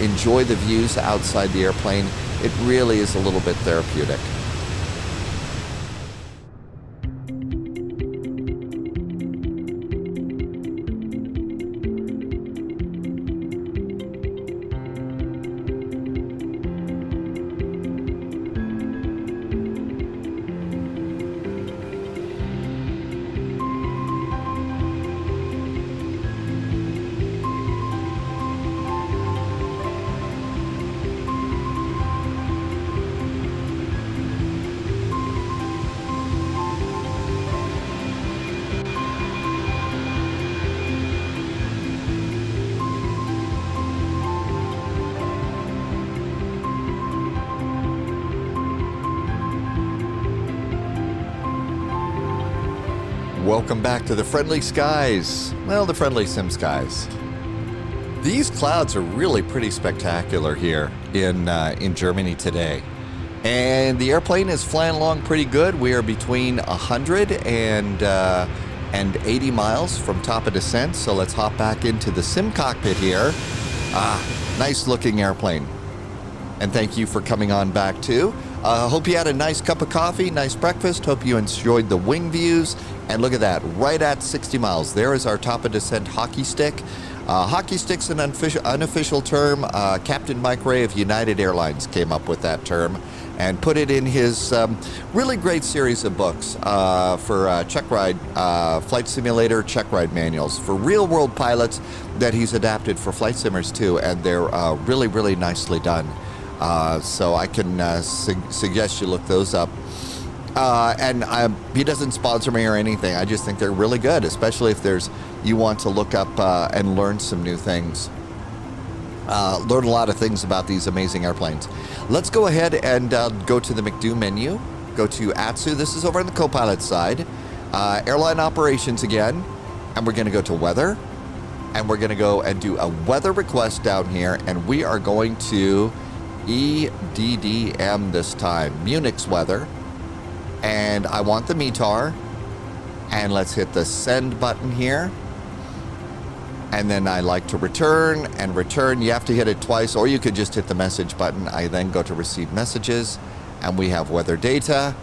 enjoy the views outside the airplane. It really is a little bit therapeutic. Welcome back to the friendly skies. Well, the friendly sim skies. These clouds are really pretty spectacular here in Germany today. And the airplane is flying along pretty good. We are between 100 and 80 miles from top of descent. So let's hop back into the sim cockpit here. Nice looking airplane. And thank you for coming on back too. Hope you had a nice cup of coffee, nice breakfast. Hope you enjoyed the wing views. And look at that, right at 60 miles. There is our top of descent hockey stick. Hockey stick's an unofficial term. Captain Mike Ray of United Airlines came up with that term and put it in his really great series of books for check ride, flight simulator check ride manuals for real world pilots that he's adapted for flight simmers too. And they're really, really nicely done. So I can suggest you look those up. And he doesn't sponsor me or anything. I just think they're really good, especially if you want to look up and learn some new things. Learn a lot of things about these amazing airplanes. Let's go ahead and go to the McDo menu. Go to ACCU. This is over on the co-pilot side. Airline operations again. And we're going to go to weather. And we're going to go and do a weather request down here. And we are going to EDDM this time. Munich's weather. And I want the METAR. And let's hit the send button here. And then I like to return and return. You have to hit it twice, or you could just hit the message button. I then go to receive messages, and we have weather data.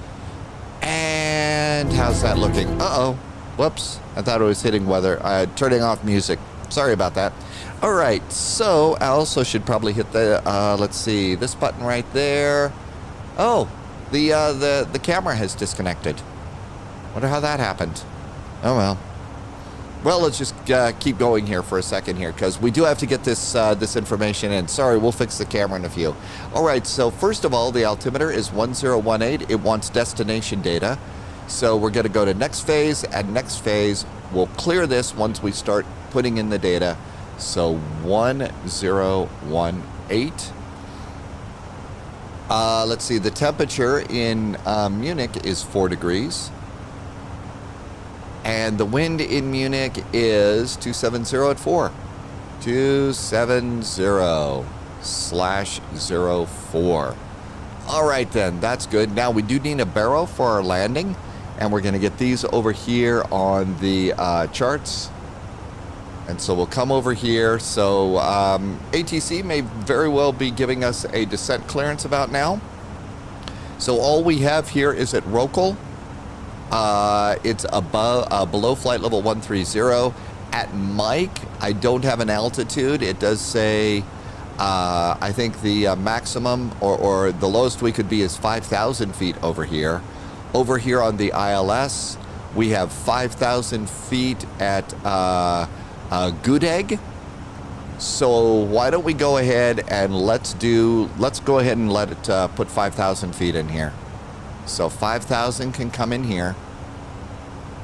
And how's that looking? Uh-oh. Whoops. I thought it was hitting weather. Turning off music. Sorry about that. All right. So I also should probably hit the, let's see, this button right there. Oh, the camera has disconnected. Wonder how that happened. Oh, well. Well, let's just keep going here for a second here, because we do have to get this this information in. Sorry, we'll fix the camera in a few. All right, so first of all, the altimeter is 1018. It wants destination data. So we're going to go to next phase, and next phase, we'll clear this once we start putting in the data. So 1018. Let's see, the temperature in Munich is 4 degrees. And the wind in Munich is 270 at 4. 270/04. All right, then. That's good. Now, we do need a barrow for our landing, and we're going to get these over here on the charts. And so we'll come over here. So ATC may very well be giving us a descent clearance about now. So all we have here is at Rokel. It's above, below flight level 130. At Mike, I don't have an altitude. It does say, I think the maximum or the lowest we could be is 5,000 feet over here. Over here on the ILS, we have 5,000 feet at Gudeg. So why don't we go ahead and let's go ahead and let it put 5,000 feet in here. So 5,000 can come in here.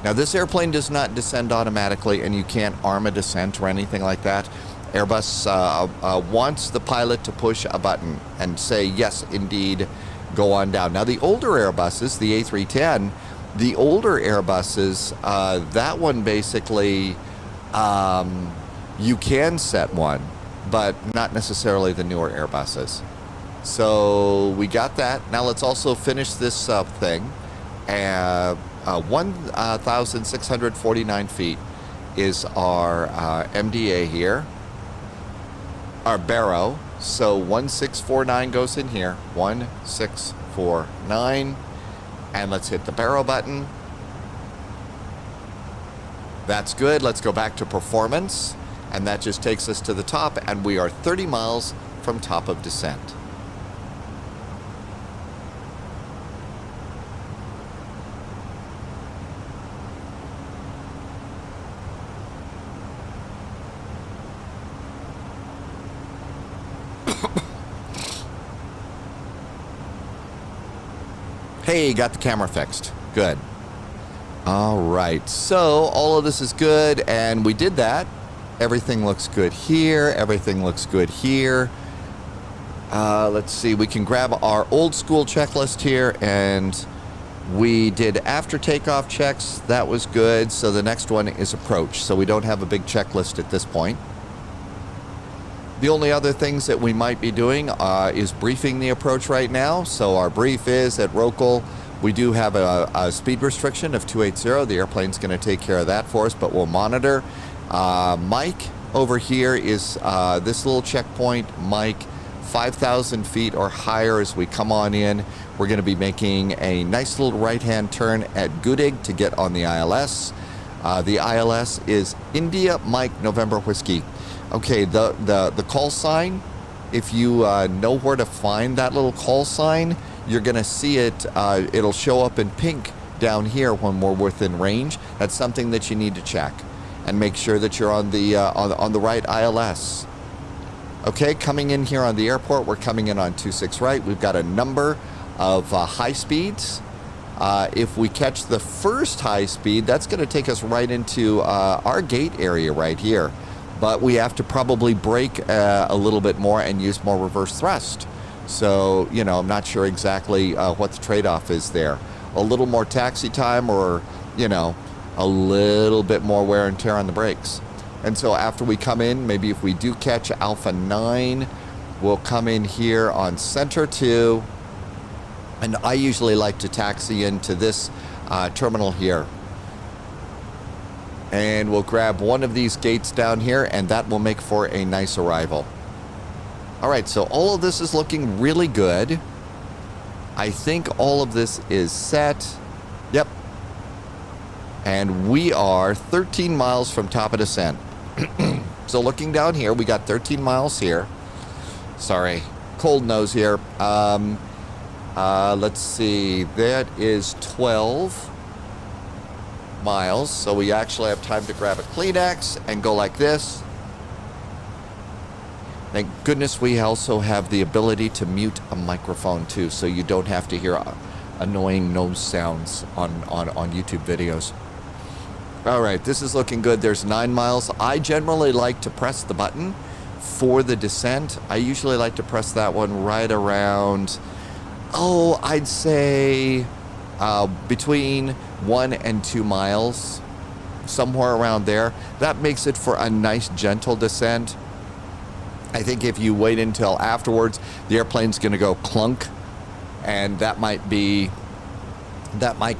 Now this airplane does not descend automatically, and you can't arm a descent or anything like that. Airbus wants the pilot to push a button and say, yes, indeed, go on down. Now the older Airbuses, the A310, the older Airbuses, that one basically, you can set one, but not necessarily the newer Airbuses. So we got that. Now let's also finish this thing. 1,649 feet is our MDA here, our barrow. So 1649 goes in here, 1649, and let's hit the barrow button. That's good. Let's go back to performance, and that just takes us to the top, and we are 30 miles from top of descent. Hey, got the camera fixed. Good. All right, so all of this is good, and we did that. Everything looks good here. Everything looks good here. Let's see. We can grab our old school checklist here, and we did after takeoff checks. That was good. So the next one is approach. So we don't have a big checklist at this point. The only other things that we might be doing is briefing the approach right now. So our brief is at Rokel. We do have a speed restriction of 280. The airplane's going to take care of that for us, but we'll monitor. Mike over here is this little checkpoint. Mike, 5,000 feet or higher as we come on in. We're going to be making a nice little right-hand turn at Gudeg to get on the ILS. The ILS is India Mike November Whiskey. Okay, the call sign, if you know where to find that little call sign, you're going to see it. It'll show up in pink down here when we're within range. That's something that you need to check and make sure that you're on the right ILS. Okay, coming in here on the airport, we're coming in on 26 right. We've got a number of high speeds. If we catch the first high speed, that's going to take us right into our gate area right here. But we have to probably brake a little bit more and use more reverse thrust. So, you know, I'm not sure exactly what the trade-off is there. A little more taxi time or, you know, a little bit more wear and tear on the brakes. And so after we come in, maybe if we do catch Alpha 9, we'll come in here on Center 2. And I usually like to taxi into this terminal here. And we'll grab one of these gates down here, and that will make for a nice arrival. All right, so all of this is looking really good. I think all of this is set. Yep. And we are 13 miles from top of descent. So looking down here, we got 13 miles here. Sorry, cold nose here. Let's see, that is 12 miles, so we actually have time to grab a Kleenex and go like this. Thank goodness we also have the ability to mute a microphone too, so you don't have to hear annoying nose sounds on YouTube videos. All right, this is looking good. There's 9 miles. I generally like to press the button for the descent. I usually like to press that one right around, I'd say between 1 and 2 miles, somewhere around there. That makes it for a nice gentle descent. I think if you wait until afterwards, the airplane's going to go clunk and that might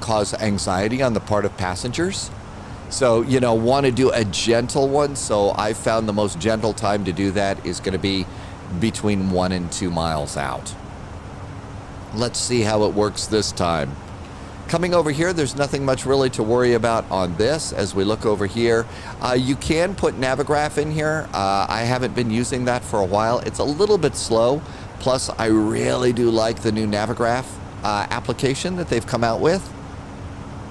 cause anxiety on the part of passengers. So, you know, want to do a gentle one. So I found the most gentle time to do that is going to be between 1 and 2 miles out. Let's see how it works this time. Coming over here, there's nothing much really to worry about on this. As we look over here, you can put Navigraph in here. I haven't been using that for a while. It's a little bit slow. Plus, I really do like the new Navigraph application that they've come out with.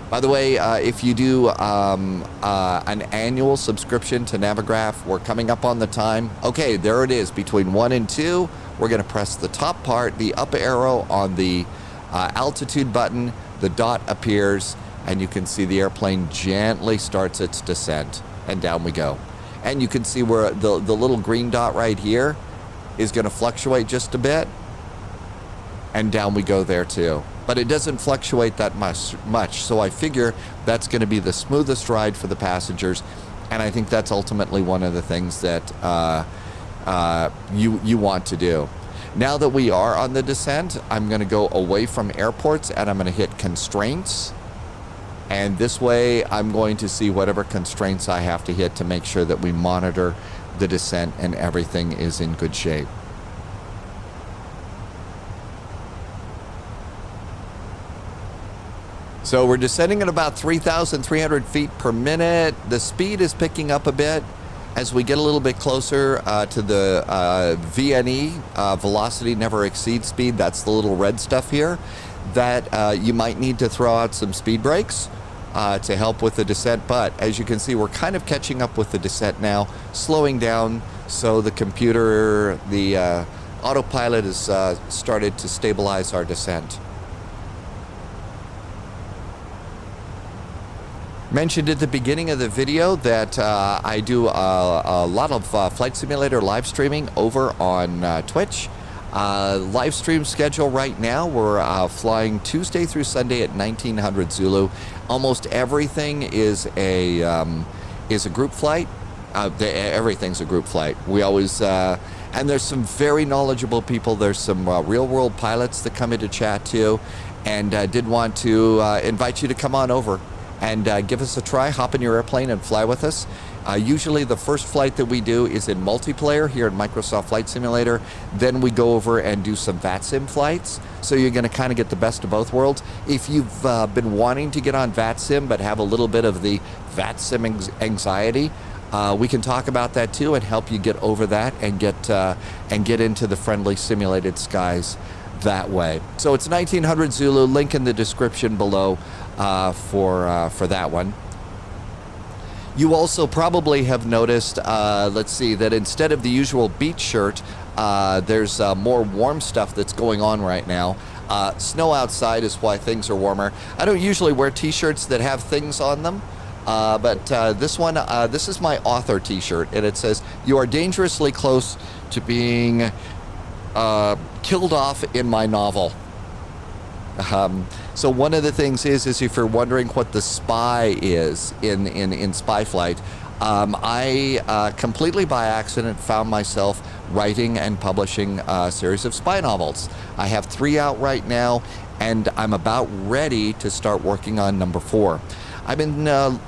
By the way, if you do an annual subscription to Navigraph, we're coming up on the time. Okay, there it is. Between 1 and 2, we're going to press the top part, the up arrow on the altitude button. The dot appears, and you can see the airplane gently starts its descent, and down we go. And you can see where the little green dot right here is going to fluctuate just a bit, and down we go there too. But it doesn't fluctuate that much, so I figure that's going to be the smoothest ride for the passengers, and I think that's ultimately one of the things that you want to do. Now that we are on the descent, I'm going to go away from airports, and I'm going to hit constraints, and this way I'm going to see whatever constraints I have to hit to make sure that we monitor the descent and everything is in good shape. So we're descending at about 3,300 feet per minute. The speed is picking up a bit as we get a little bit closer to the VNE, velocity never exceeds speed. That's the little red stuff here. That you might need to throw out some speed brakes to help with the descent. But as you can see, we're kind of catching up with the descent now, slowing down. So the computer, the autopilot has started to stabilize our descent. Mentioned at the beginning of the video that I do a lot of flight simulator live streaming over on Twitch. Live stream schedule right now, we're flying Tuesday through Sunday at 1900 Zulu. Almost everything is a group flight. Everything's a group flight. We always and there's some very knowledgeable people. There's some real world pilots that come into chat too, and did want to invite you to come on over and give us a try. Hop in your airplane and fly with us. Usually the first flight that we do is in multiplayer here in Microsoft Flight Simulator. Then we go over and do some VATSIM flights. So you're going to kind of get the best of both worlds. If you've been wanting to get on VATSIM but have a little bit of the VATSIM anxiety, we can talk about that too and help you get over that and get into the friendly simulated skies that way. So it's 1900 Zulu, link in the description below for that one. You also probably have noticed, let's see, that instead of the usual beach shirt, there's more warm stuff that's going on right now. Snow outside is why things are warmer. I don't usually wear t-shirts that have things on them, but this one, this is my author t-shirt, and it says, "You are dangerously close to being killed off in my novel." So one of the things is if you're wondering what the spy is in spy flight, I completely by accident found myself writing and publishing a series of spy novels. I have 3 out right now, and I'm about ready to start working on number 4. I've been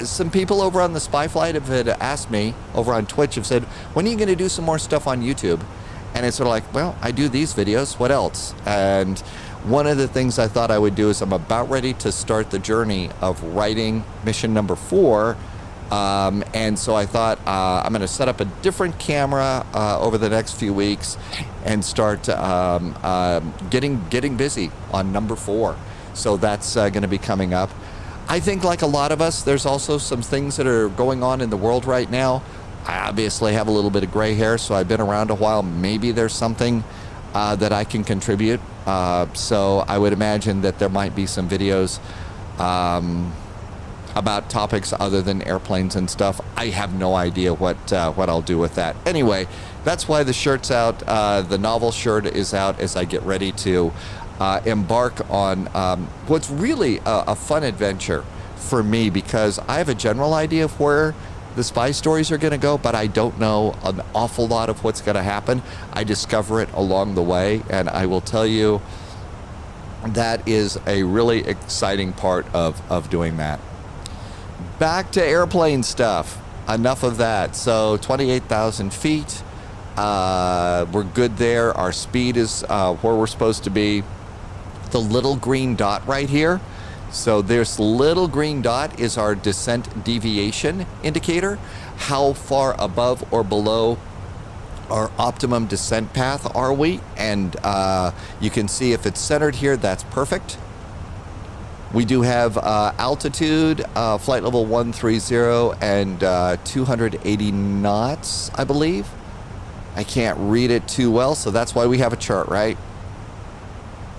some people over on the spy flight have had asked me over on Twitch, have said, when are you going to do some more stuff on YouTube? And it's sort of like, well, I do these videos, what else? And one of the things I thought I would do is I'm about ready to start the journey of writing mission number 4. And so I thought I'm going to set up a different camera over the next few weeks and start getting busy on number 4. So that's going to be coming up. I think, like a lot of us, there's also some things that are going on in the world right now. I obviously have a little bit of gray hair, so I've been around a while. Maybe there's something that I can contribute. So I would imagine that there might be some videos about topics other than airplanes and stuff. I have no idea what I'll do with that. Anyway, that's why the shirt's out. The novel shirt is out as I get ready to embark on what's really a fun adventure for me, because I have a general idea of where the spy stories are going to go, but I don't know an awful lot of what's going to happen. I discover it along the way, and I will tell you, that is a really exciting part of doing that. Back to airplane stuff. Enough of that. So 28,000 feet. We're good there. Our speed is where we're supposed to be. The little green dot right here. So this little green dot is our descent deviation indicator. How far above or below our optimum descent path are we? And you can see if it's centered here, that's perfect. We do have altitude, flight level 130 and 280 knots, I believe. I can't read it too well, so that's why we have a chart, right?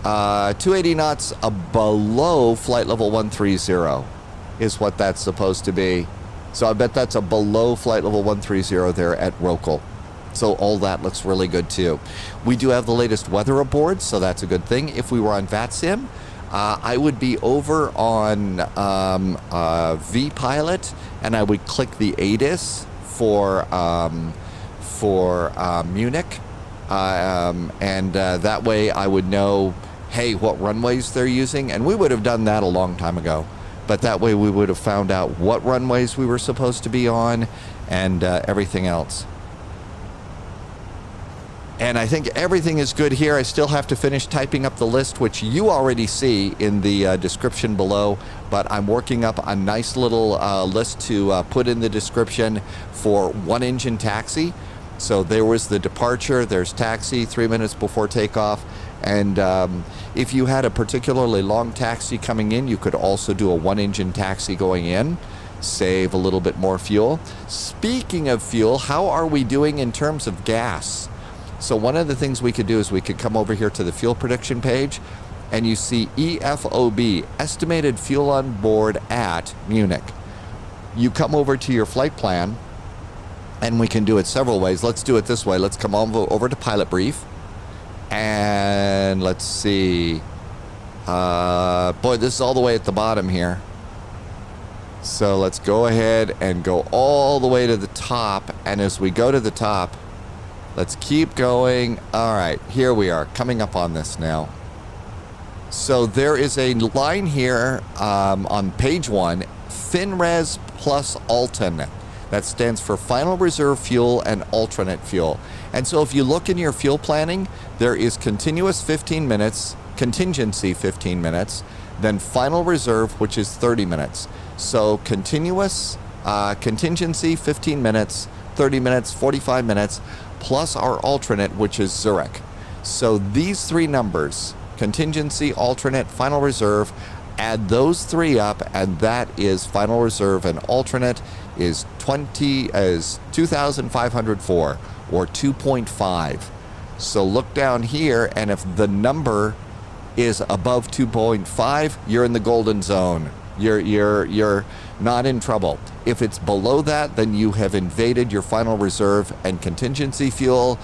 280 knots below flight level 130 is what that's supposed to be. So I bet that's a below flight level 130 there at Rokel. So all that looks really good too. We do have the latest weather aboard, so that's a good thing. If we were on VATSIM, I would be over on vPilot, and I would click the ATIS for Munich, and that way I would know, hey, what runways they're using, and we would have done that a long time ago. But that way we would have found out what runways we were supposed to be on and everything else. And I think everything is good here. I still have to finish typing up the list, which you already see in the description below. But I'm working up a nice little list to put in the description for one engine taxi. So there was the departure, there's taxi 3 minutes before takeoff. And if you had a particularly long taxi coming in, you could also do a one engine taxi going in. Save a little bit more fuel. Speaking of fuel, how are we doing in terms of gas? So one of the things we could do is we could come over here to the fuel prediction page, and you see EFOB, estimated fuel on board at Munich. You come over to your flight plan, and we can do it several ways. Let's do it this way. Let's come over to Pilot Brief, and let's see. Boy, this is all the way at the bottom here. So let's go ahead and go all the way to the top, and as we go to the top, let's keep going. All right, here we are, coming up on this now. So there is a line here on page 1, FinRes plus alternate. That stands for final reserve fuel and alternate fuel. And so if you look in your fuel planning, there is continuous 15 minutes, contingency 15 minutes, then final reserve, which is 30 minutes. So continuous, contingency 15 minutes, 30 minutes, 45 minutes, plus our alternate, which is Zurich. So these three numbers, contingency, alternate, final reserve, add those three up, and that is final reserve, and alternate is 2,504 or 2.5. So look down here, and if the number is above 2.5, you're in the golden zone. You're not in trouble. If it's below that, then you have invaded your final reserve and contingency fuel,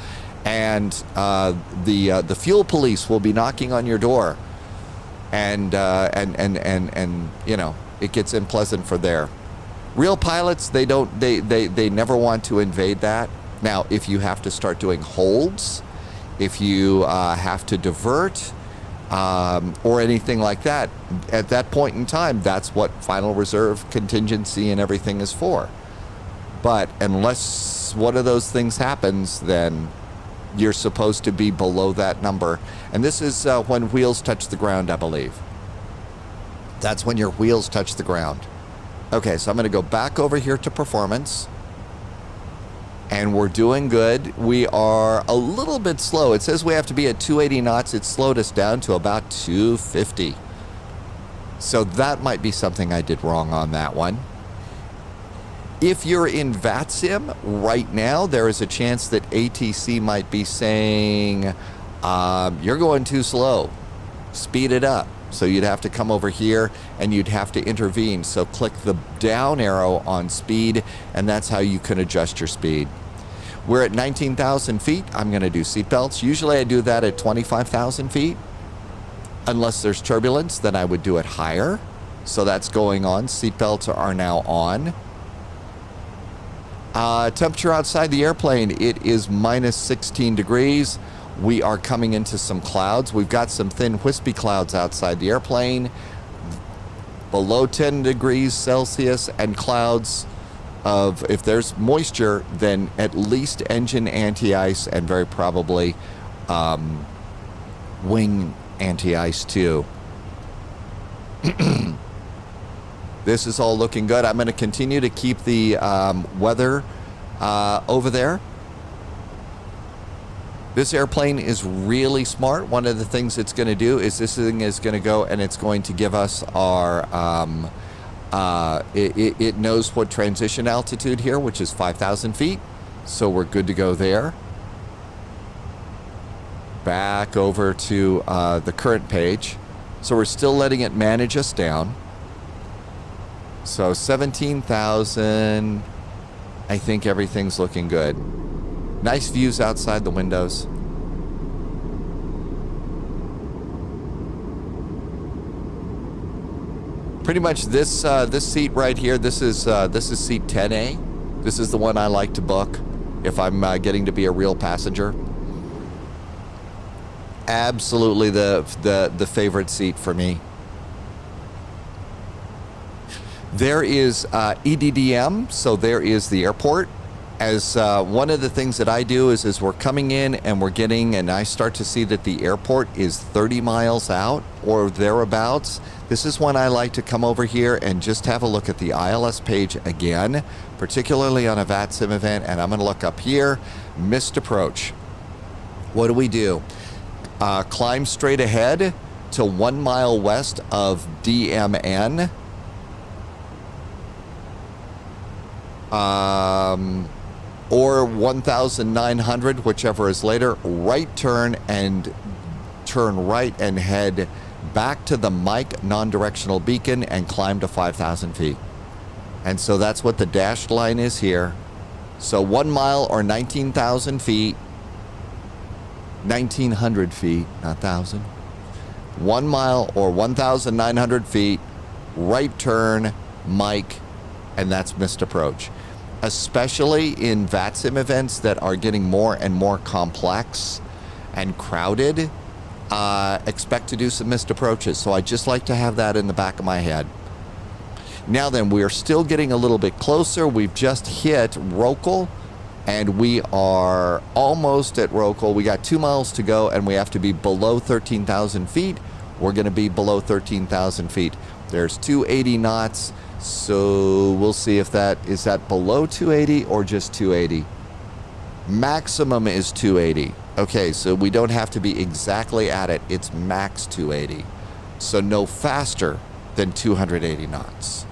and the fuel police will be knocking on your door, and you know, it gets unpleasant for there. Real pilots, they never want to invade that. Now, if you have to start doing holds, if you have to divert, or anything like that, at that point in time, that's what final reserve, contingency, and everything is for. But unless one of those things happens, then you're supposed to be below that number. And this is when wheels touch the ground, I believe. That's when your wheels touch the ground. Okay, so I'm going to go back over here to performance. And we're doing good. We are a little bit slow. It says we have to be at 280 knots. It slowed us down to about 250. So that might be something I did wrong on that one. If you're in VATSIM right now, there is a chance that ATC might be saying, you're going too slow. Speed it up. So you'd have to come over here and you'd have to intervene. So click the down arrow on speed, and that's how you can adjust your speed. We're at 19,000 feet. I'm going to do seatbelts. Usually I do that at 25,000 feet. Unless there's turbulence, then I would do it higher. So that's going on. Seatbelts are now on. Temperature outside the airplane, it is minus 16 degrees. we are coming into some clouds. We've got some thin wispy clouds outside the airplane, below 10 degrees Celsius, and clouds of, if there's moisture, then at least engine anti-ice and very probably wing anti-ice too. This is all looking good. I'm going to continue to keep the weather over there. This airplane is really smart. One of the things it's going to do is this thing is going to go and it's going to give us our, it knows what transition altitude here, which is 5,000 feet. So we're good to go there. Back over to the current page. So we're still letting it manage us down. So 17,000, I think everything's looking good. Nice views outside the windows. Pretty much this this seat right here, this is seat 10A. This is the one I like to book if I'm getting to be a real passenger. Absolutely the favorite seat for me. There is EDDM, so there is the airport. As one of the things that I do is we're coming in and we're getting, and I start to see that the airport is 30 miles out or thereabouts. This is when I like to come over here and just have a look at the ILS page again, particularly on a VATSIM event. And I'm going to look up here, missed approach. What do? Climb straight ahead to 1 mile west of DMN. Or 1,900, whichever is later. Right turn and turn right and head back to the Mike non-directional beacon and climb to 5,000 feet. And so that's what the dashed line is here. So 1 mile or 19,000 feet. 1,900 feet, not 1,000. 1 mile or 1,900 feet. Right turn, Mike, and that's missed approach. Especially in VATSIM events that are getting more and more complex and crowded, expect to do some missed approaches. So I just like to have that in the back of my head. Now then, we are still getting a little bit closer. We've just hit Rokel, and we are almost at Rokel. We got 2 miles to go, and we have to be below 13,000 feet. We're going to be below 13,000 feet. There's 280 knots. So we'll see if is that below 280 or just 280. Maximum is 280. Okay, so we don't have to be exactly at it. It's max 280. So no faster than 280 knots.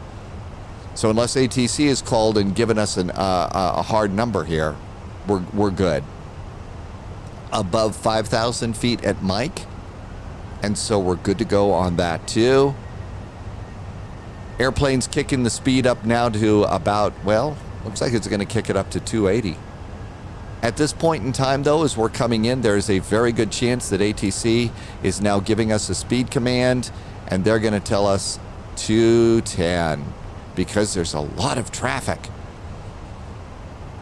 So unless ATC is called and given us a hard number here, we're good. Above 5,000 feet at Mike. And so we're good to go on that too. Airplane's kicking the speed up now to about, well, looks like it's going to kick it up to 280. At this point in time, though, as we're coming in, there's a very good chance that ATC is now giving us a speed command, and they're going to tell us 210 because there's a lot of traffic.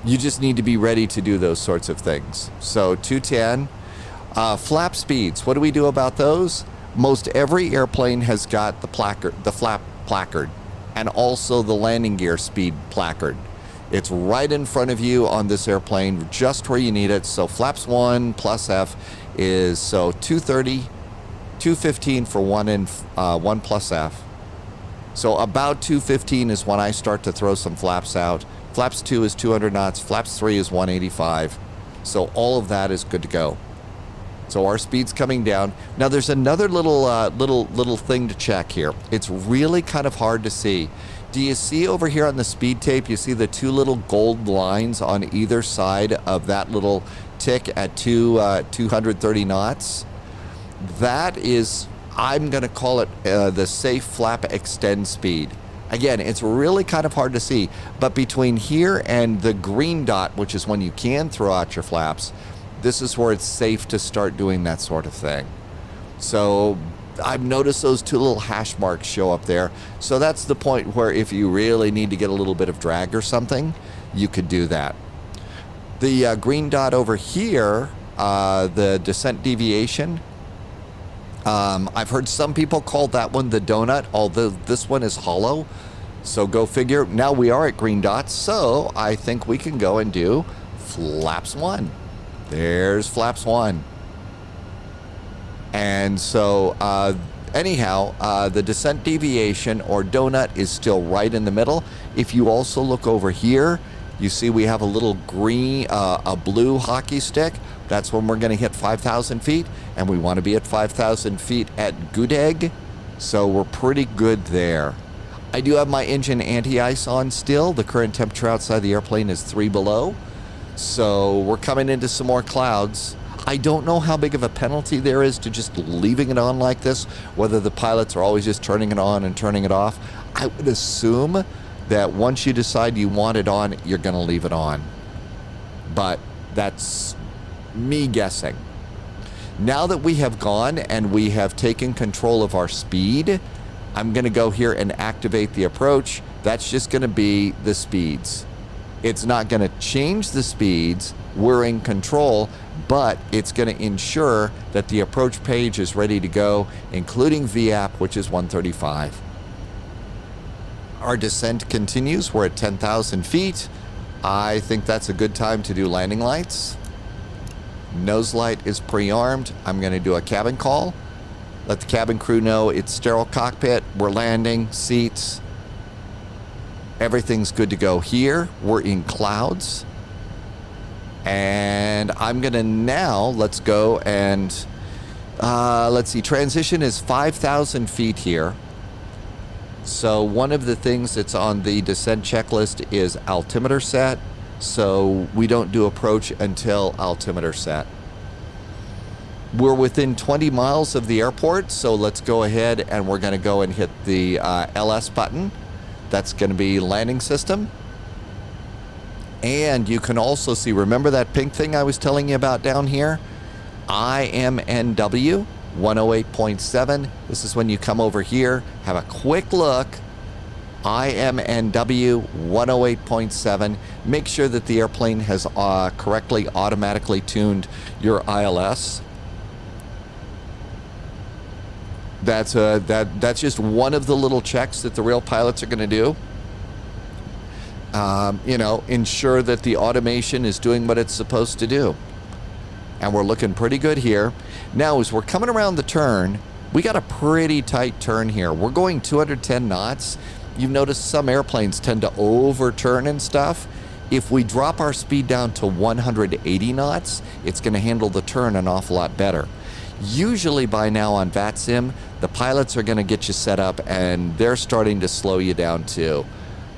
You just need to be ready to do those sorts of things. So 210. Flap speeds, what do we do about those? Most every airplane has got the flap placard, and also the landing gear speed placard. It's right in front of you on this airplane, just where you need it. So flaps 1 plus F is 230, 215 for 1 and 1 plus F. So about 215 is when I start to throw some flaps out. Flaps 2 is 200 knots. Flaps 3 is 185. So all of that is good to go. So our speed's coming down. Now there's another little thing to check here. It's really kind of hard to see. Do you see over here on the speed tape, you see the 2 little gold lines on either side of that little tick at 230 knots? That is, I'm going to call it the safe flap extend speed. Again, it's really kind of hard to see, but between here and the green dot, which is when you can throw out your flaps, this is where it's safe to start doing that sort of thing. So I've noticed those 2 little hash marks show up there. So that's the point where if you really need to get a little bit of drag or something, you could do that. The green dot over here the descent deviation. I've heard some people call that one the donut, although this one is hollow. So go figure. Now we are at green dots, so I think we can go and do flaps 1. There's flaps 1. And so anyhow, the descent deviation or donut is still right in the middle. If you also look over here, you see we have a little green, a blue hockey stick. That's when we're going to hit 5,000 feet, and we want to be at 5,000 feet at Gudeg, so we're pretty good there. I do have my engine anti-ice on still. The current temperature outside the airplane is 3 below, so we're coming into some more clouds. I don't know how big of a penalty there is to just leaving it on like this, whether the pilots are always just turning it on and turning it off. I would assume that once you decide you want it on, you're going to leave it on. But that's me guessing. Now that we have gone and we have taken control of our speed, I'm going to go here and activate the approach. That's just going to be the speeds. It's not going to change the speeds. We're in control, but it's going to ensure that the approach page is ready to go, including VAP, which is 135. Our descent continues. We're at 10,000 feet. I think that's a good time to do landing lights. Nose light is pre-armed. I'm going to do a cabin call. Let the cabin crew know it's sterile cockpit. We're landing, seats. Everything's good to go here. We're in clouds. And I'm going to now, let's go and, let's see, transition is 5,000 feet here. So one of the things that's on the descent checklist is altimeter set. So we don't do approach until altimeter set. We're within 20 miles of the airport, so let's go ahead and we're going to go and hit the LS button. That's going to be landing system. And you can also see, remember that pink thing I was telling you about down here? IMNW 108.7. This is when you come over here, have a quick look. IMNW 108.7. Make sure that the airplane has correctly automatically tuned your ILS. That's just one of the little checks that the real pilots are going to do. You know, ensure that the automation is doing what it's supposed to do. And we're looking pretty good here. Now, as we're coming around the turn, we got a pretty tight turn here. We're going 210 knots. You've noticed some airplanes tend to overturn and stuff. If we drop our speed down to 180 knots, it's going to handle the turn an awful lot better. Usually by now on VATSIM, the pilots are going to get you set up and they're starting to slow you down too.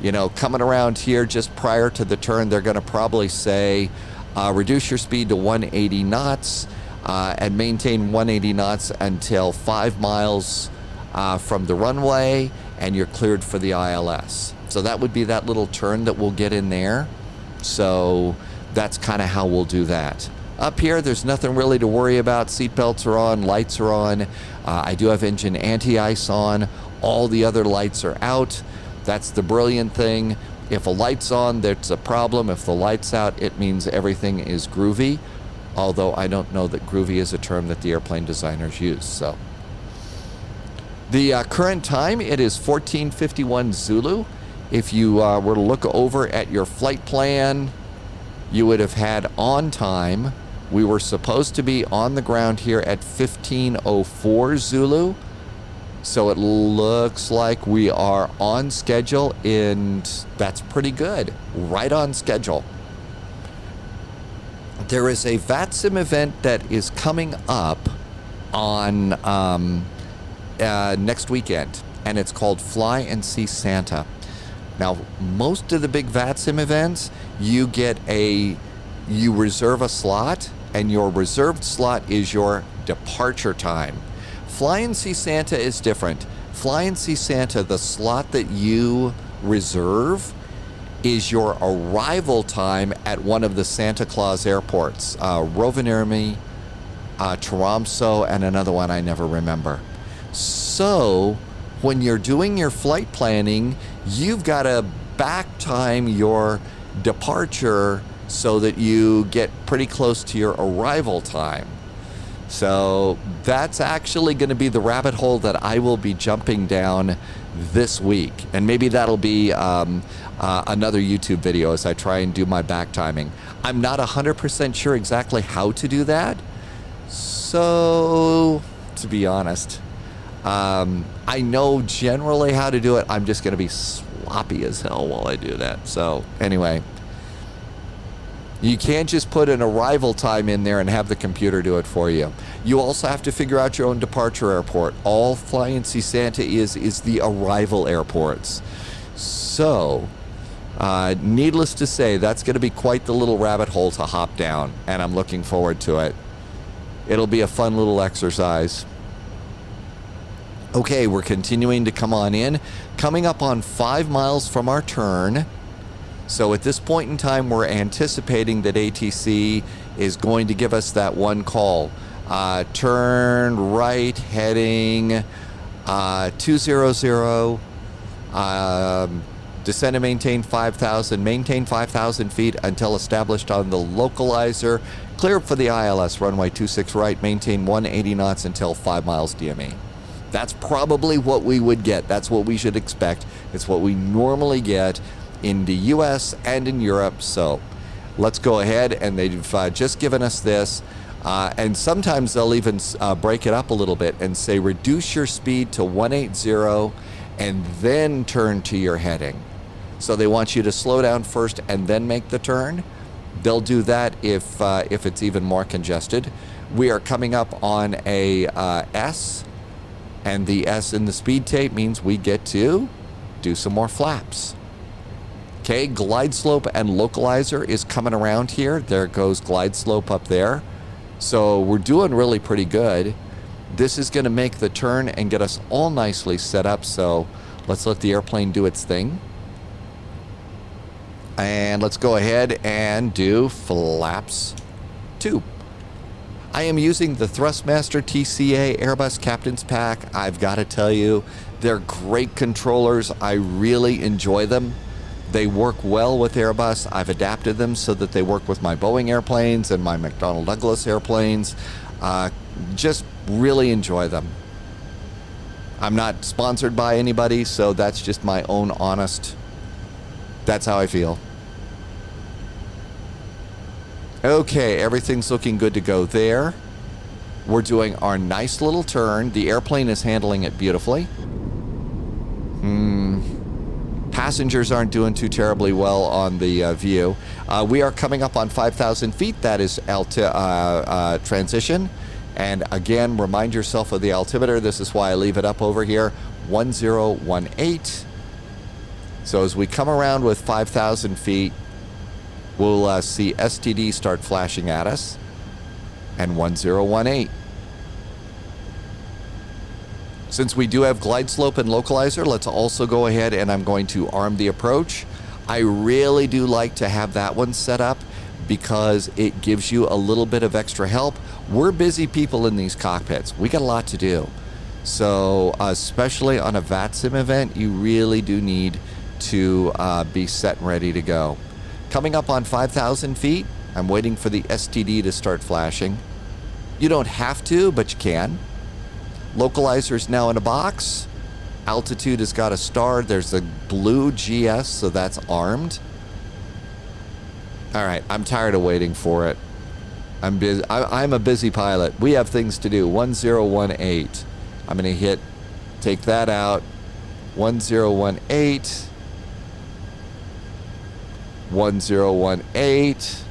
You know, coming around here just prior to the turn, they're going to probably say, reduce your speed to 180 knots and maintain 180 knots until 5 miles from the runway, and you're cleared for the ILS. So that would be that little turn that we'll get in there. So that's kind of how we'll do that. Up here, there's nothing really to worry about. Seatbelts are on, lights are on. I do have engine anti-ice on. All the other lights are out. That's the brilliant thing. If a light's on, there's a problem. If the light's out, it means everything is groovy. Although I don't know that groovy is a term that the airplane designers use. So the current time, it is 14:51 Zulu. If you were to look over at your flight plan, you would have had on time. We were supposed to be on the ground here at 15:04 Zulu. So it looks like we are on schedule, and that's pretty good. Right on schedule. There is a VATSIM event that is coming up on next weekend, and it's called Fly and See Santa. Now, most of the big VATSIM events, you reserve a slot, and your reserved slot is your departure time. Fly and See Santa is different. Fly and See Santa, the slot that you reserve is your arrival time at one of the Santa Claus airports. Rovaniemi, Tromsø, and another one I never remember. So when you're doing your flight planning, you've got to back time your departure so that you get pretty close to your arrival time. So that's actually going to be the rabbit hole that I will be jumping down this week. And maybe that'll be another YouTube video as I try and do my back timing. I'm not 100% sure exactly how to do that. So, to be honest, I know generally how to do it. I'm just going to be sloppy as hell while I do that. So, anyway. You can't just put an arrival time in there and have the computer do it for you. You also have to figure out your own departure airport. All Flying Santa is the arrival airports. So, needless to say, that's going to be quite the little rabbit hole to hop down, and I'm looking forward to it. It'll be a fun little exercise. Okay, we're continuing to come on in. Coming up on 5 miles from our turn. So at this point in time, we're anticipating that ATC is going to give us that one call. Turn right, heading 200, descend and maintain 5,000, maintain 5,000 feet until established on the localizer, clear for the ILS, runway 26 right, maintain 180 knots until 5 miles DME. That's probably what we would get. That's what we should expect. It's what we normally get in the US and in Europe. So let's go ahead, and they've just given us this, and sometimes they'll even break it up a little bit and say reduce your speed to 180 and then turn to your heading. So they want you to slow down first and then make the turn. They'll do that if it's even more congested. We are coming up on a S, and the S in the speed tape means we get to do some more flaps. Okay, glide slope and localizer is coming around here. There goes glide slope up there. So we're doing really pretty good. This is going to make the turn and get us all nicely set up. So let's let the airplane do its thing. And let's go ahead and do flaps 2. I am using the Thrustmaster TCA Airbus Captain's Pack. I've got to tell you, they're great controllers. I really enjoy them. They work well with Airbus. I've adapted them so that they work with my Boeing airplanes and my McDonnell Douglas airplanes. Just really enjoy them. I'm not sponsored by anybody, so that's just my own honest, that's how I feel. Okay, everything's looking good to go there. We're doing our nice little turn. The airplane is handling it beautifully. Passengers aren't doing too terribly well on the view. We are coming up on 5,000 feet. That is transition. And again, remind yourself of the altimeter. This is why I leave it up over here. 1018. So as we come around with 5,000 feet, we'll see STD start flashing at us. And 1018. Since we do have glide slope and localizer, let's also go ahead and I'm going to arm the approach. I really do like to have that one set up because it gives you a little bit of extra help. We're busy people in these cockpits. We got a lot to do. So especially on a VATSIM event, you really do need to be set and ready to go. Coming up on 5,000 feet, I'm waiting for the STD to start flashing. You don't have to, but you can. Localizer is now in a box. Altitude has got a star. There's a blue GS, so that's armed. All right, I'm tired of waiting for it. I'm busy. I'm a busy pilot. We have things to do. 1018. I'm going to take that out. 1018. 1018.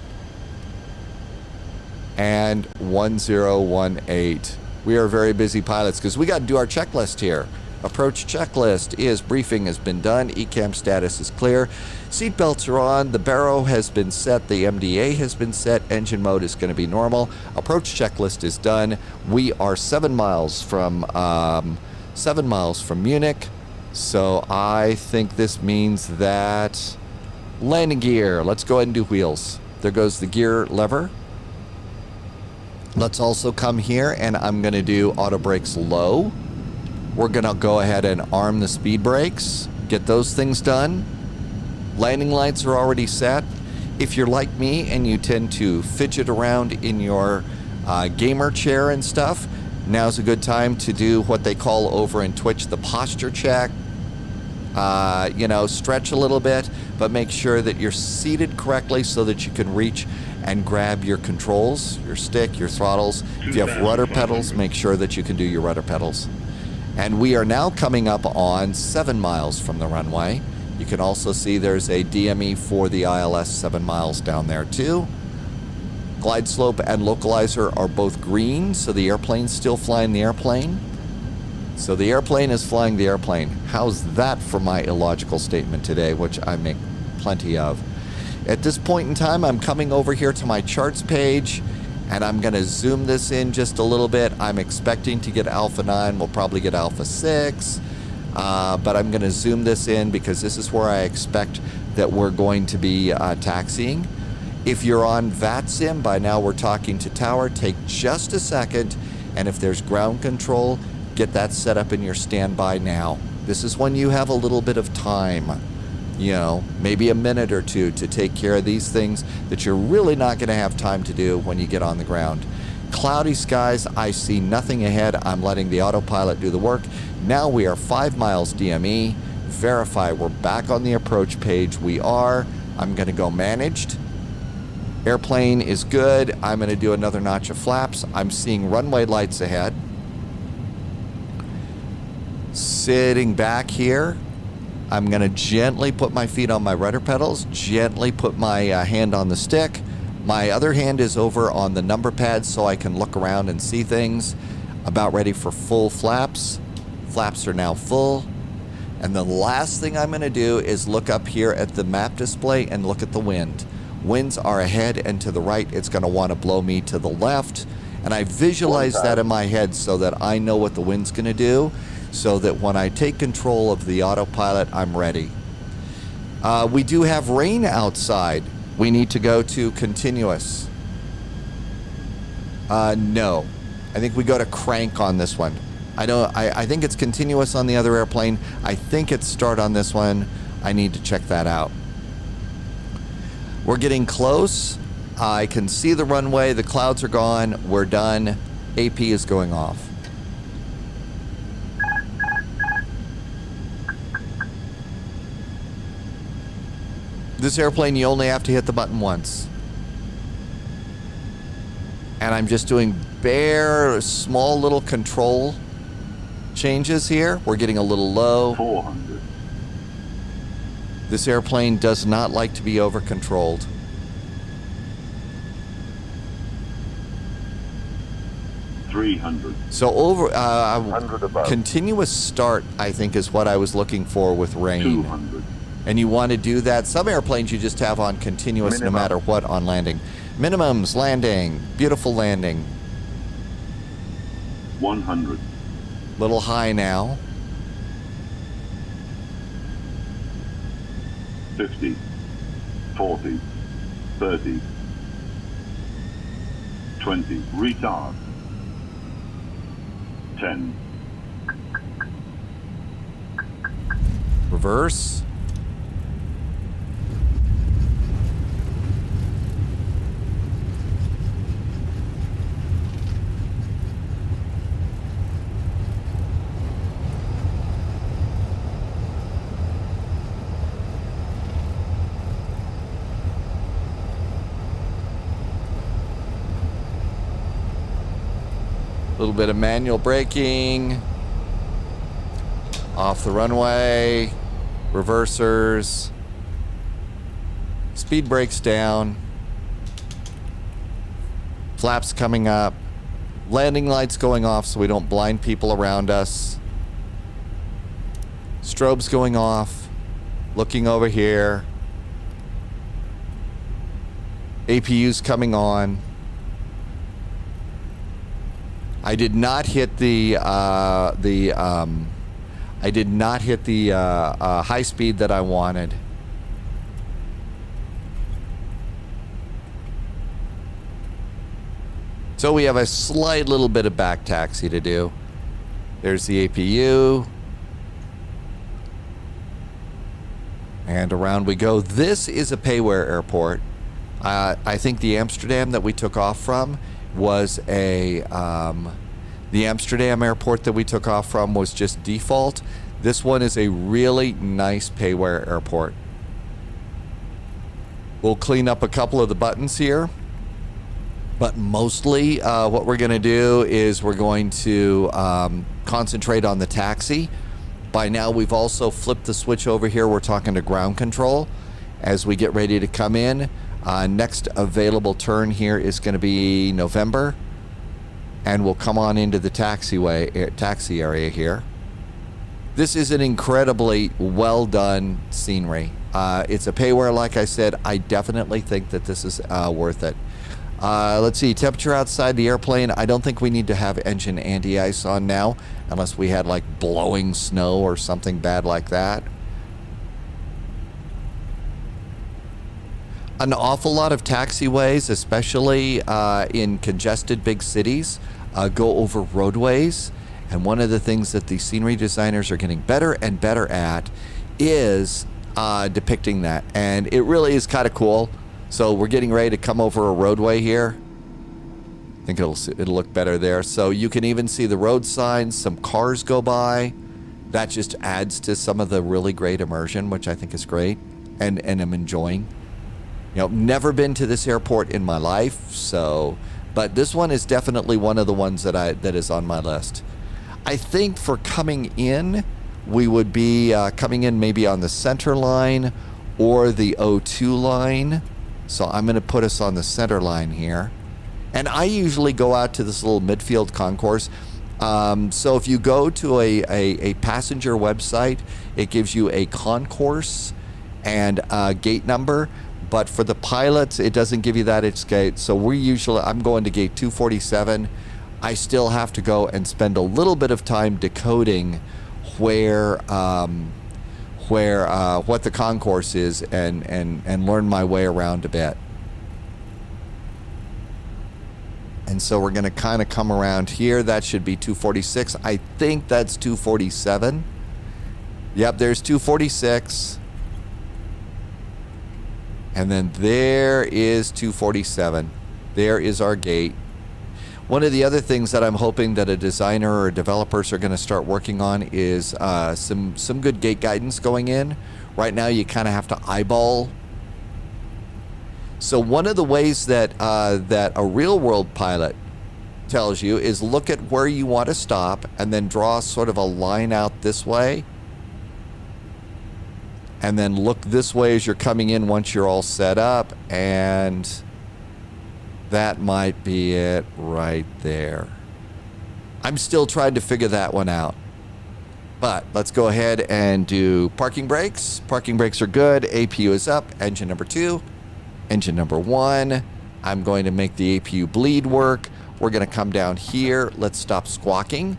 And 1018. We are very busy pilots because we got to do our checklist here. Approach checklist is briefing has been done. ECAM status is clear. Seatbelts are on. The barrow has been set. The MDA has been set. Engine mode is going to be normal. Approach checklist is done. We are 7 miles from Munich. So I think this means that landing gear. Let's go ahead and do wheels. There goes the gear lever. Let's also come here and I'm going to do auto brakes low. We're going to go ahead and arm the speed brakes, get those things done. Landing lights are already set. If you're like me and you tend to fidget around in your gamer chair and stuff, now's a good time to do what they call over in Twitch the posture check. You know, stretch a little bit, but make sure that you're seated correctly so that you can reach and grab your controls, your stick, your throttles. If you have rudder pedals, make sure that you can do your rudder pedals. And we are now coming up on 7 miles from the runway. You can also see there's a DME for the ILS 7 miles down there too. Glide slope and localizer are both green, so the airplane's still flying the airplane. So the airplane is flying the airplane. How's that for my illogical statement today, which I make plenty of? At this point in time, I'm coming over here to my charts page, and I'm going to zoom this in just a little bit. I'm expecting to get Alpha 9. We'll probably get Alpha 6. But I'm going to zoom this in because this is where I expect that we're going to be taxiing. If you're on VATSIM, by now we're talking to tower, take just a second, and if there's ground control, get that set up in your standby now. This is when you have a little bit of time, you know, maybe a minute or two to take care of these things that you're really not going to have time to do when you get on the ground. Cloudy skies, I see nothing ahead. I'm letting the autopilot do the work. Now we are 5 miles DME. Verify we're back on the approach page. We are. I'm going to go managed. Airplane is good. I'm going to do another notch of flaps. I'm seeing runway lights ahead. Sitting back here. I'm going to gently put my feet on my rudder pedals, gently put my hand on the stick. My other hand is over on the number pad so I can look around and see things. About ready for full flaps. Flaps are now full. And the last thing I'm going to do is look up here at the map display and look at the wind. Winds are ahead and to the right. It's going to want to blow me to the left. And I visualize that in my head so that I know what the wind's going to do, so that when I take control of the autopilot, I'm ready. We do have rain outside. We need to go to continuous. No. I think we go to crank on this one. I think it's continuous on the other airplane. I think it's start on this one. I need to check that out. We're getting close. I can see the runway. The clouds are gone. We're done. AP is going off. This airplane, you only have to hit the button once. And I'm just doing bare, small little control changes here. We're getting a little low. 400. This airplane does not like to be over-controlled. 300. So over 100 above. continuous start, I think, is what I was looking for with rain. 200. And you want to do that. Some airplanes you just have on continuous Minimum. no matter what on landing. Minimums, landing. Beautiful landing. 100. Little high now. 50. 40. 30. 20. Retard. 10. Reverse. A little bit of manual braking. Off the runway. Reversers. Speed brakes down. Flaps coming up. Landing lights going off so we don't blind people around us. Strobes going off. Looking over here. APU's coming on. I did not hit the high speed that I wanted. So we have a slight little bit of back taxi to do. There's the APU. And around we go. This is a payware airport. I think the Amsterdam that we took off from was the Amsterdam airport that we took off from was just default. This one is a really nice payware airport. We'll clean up a couple of the buttons here, but mostly what we're going to do is we're going to concentrate on the taxi. By now, we've also flipped the switch over here. We're talking to ground control as we get ready to come in. Next available turn here is going to be November, and we'll come on into the taxi area here. This is an incredibly well done scenery. It's a payware, like I said. I definitely think that this is worth it. Let's see, temperature outside the airplane. I don't think we need to have engine anti-ice on now, unless we had like blowing snow or something bad like that. An awful lot of taxiways, especially in congested big cities, go over roadways. And one of the things that the scenery designers are getting better and better at is depicting that. And it really is kind of cool. So we're getting ready to come over a roadway here. I think it'll look better there. So you can even see the road signs, some cars go by. That just adds to some of the really great immersion, which I think is great and I'm enjoying. You know, never been to this airport in my life, but this one is definitely one of the ones that is on my list. I think for coming in, we would be coming in maybe on the center line or the O2 line. So I'm going to put us on the center line here. And I usually go out to this little midfield concourse. So if you go to a passenger website, it gives you a concourse and a gate number. But for the pilots, it doesn't give you that. It's gate. So I'm going to gate 247. I still have to go and spend a little bit of time decoding what the concourse is and learn my way around a bit. And so we're going to kind of come around here. That should be 246. I think that's 247. Yep, there's 246. And then there is 247. There is our gate. One of the other things that I'm hoping that a designer or developers are going to start working on is some good gate guidance going in. Right now, you kind of have to eyeball. So one of the ways that a real-world pilot tells you is look at where you want to stop and then draw sort of a line out this way. And then look this way as you're coming in once you're all set up, and that might be it right there. I'm still trying to figure that one out. But let's go ahead and do parking brakes. Parking brakes are good. APU is up. Engine number 2. Engine number 1. I'm going to make the APU bleed work. We're going to come down here. Let's stop squawking.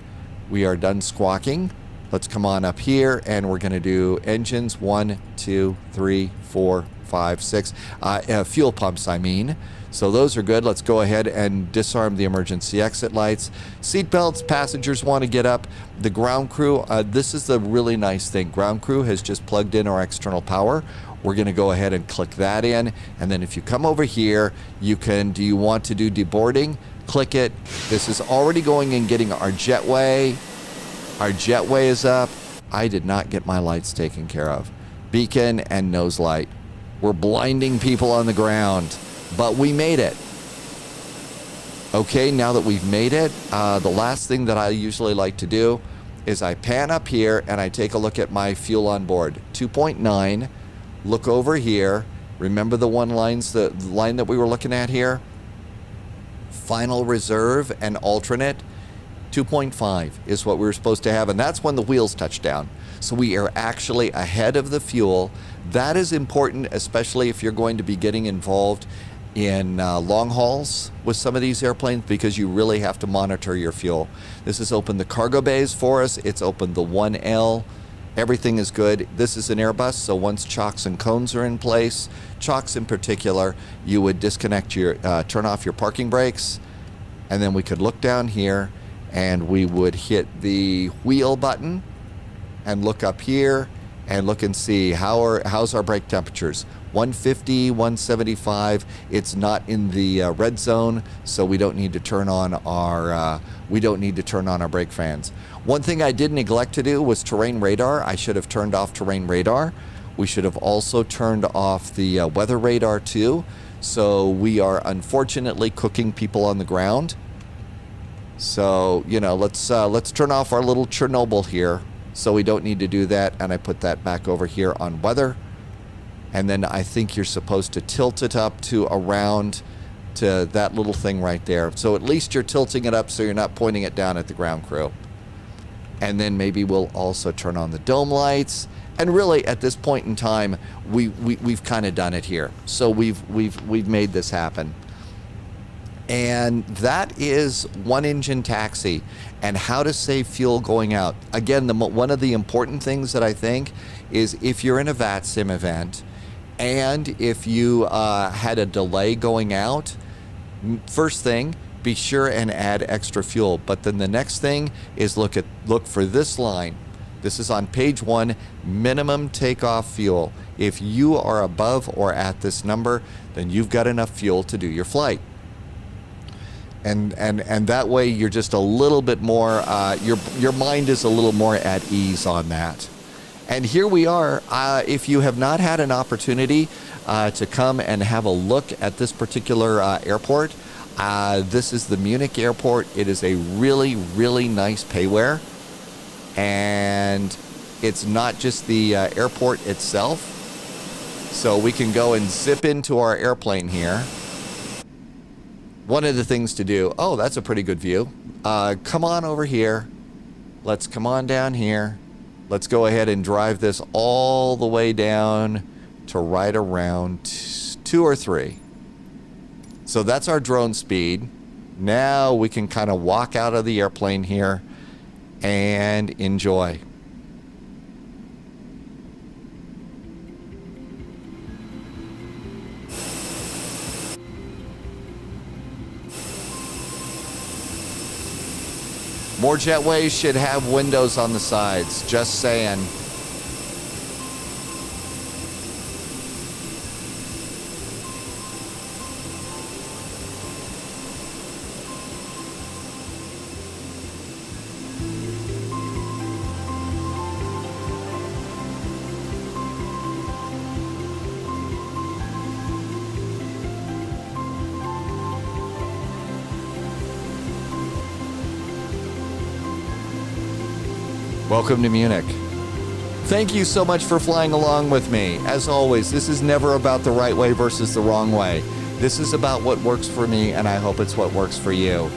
We are done squawking. Let's come on up here, and we're going to do engines 1, 2, 3, 4, 5, 6. Fuel pumps, I mean. So those are good. Let's go ahead and disarm the emergency exit lights. Seat belts, passengers want to get up. The ground crew, this is the really nice thing. Ground crew has just plugged in our external power. We're going to go ahead and click that in. And then if you come over here, you can, do you want to do deboarding? Click it. This is already going and getting our jetway. Our jetway is up. I did not get my lights taken care of. Beacon and nose light. We're blinding people on the ground, but we made it. Okay, now that we've made it, the last thing that I usually like to do is I pan up here and I take a look at my fuel on board. 2.9. Look over here. Remember the line that we were looking at here? Final reserve and alternate. 2.5 is what we were supposed to have, and that's when the wheels touch down. So we are actually ahead of the fuel. That is important, especially if you're going to be getting involved in long hauls with some of these airplanes, because you really have to monitor your fuel. This has opened the cargo bays for us. It's opened the 1L. Everything is good. This is an Airbus, so once chocks and cones are in place, chocks in particular, you would disconnect turn off your parking brakes, and then we could look down here and we would hit the wheel button and look up here and look and see how's our brake temperatures. 150, 175. It's not in the red zone, so we don't need to turn on our brake fans. One thing I did neglect to do was terrain radar. I should have turned off terrain radar. We should have also turned off the weather radar too. So we are unfortunately cooking people on the ground. So, you know, let's turn off our little Chernobyl here. So we don't need to do that. And I put that back over here on weather. And then I think you're supposed to tilt it up to around to that little thing right there. So at least you're tilting it up so you're not pointing it down at the ground crew. And then maybe we'll also turn on the dome lights. And really, at this point in time, we've kind of done it here. So we've made this happen. And that is one engine taxi and how to save fuel going out. Again, one of the important things that I think is if you're in a VATSIM event and if you had a delay going out, first thing, be sure and add extra fuel. But then the next thing is look for this line. This is on page 1, minimum takeoff fuel. If you are above or at this number, then you've got enough fuel to do your flight. And that way you're just a little bit more, your mind is a little more at ease on that. And here we are. If you have not had an opportunity to come and have a look at this particular airport, this is the Munich airport. It is a really, really nice payware. And it's not just the airport itself. So we can go and zip into our airplane here. One of the things to do, oh, that's a pretty good view. Come on over here. Let's come on down here. Let's go ahead and drive this all the way down to right around 2 or 3. So that's our drone speed. Now we can kind of walk out of the airplane here and enjoy. More jetways should have windows on the sides, just saying. Welcome to Munich. Thank you so much for flying along with me. As always, this is never about the right way versus the wrong way. This is about what works for me, and I hope it's what works for you.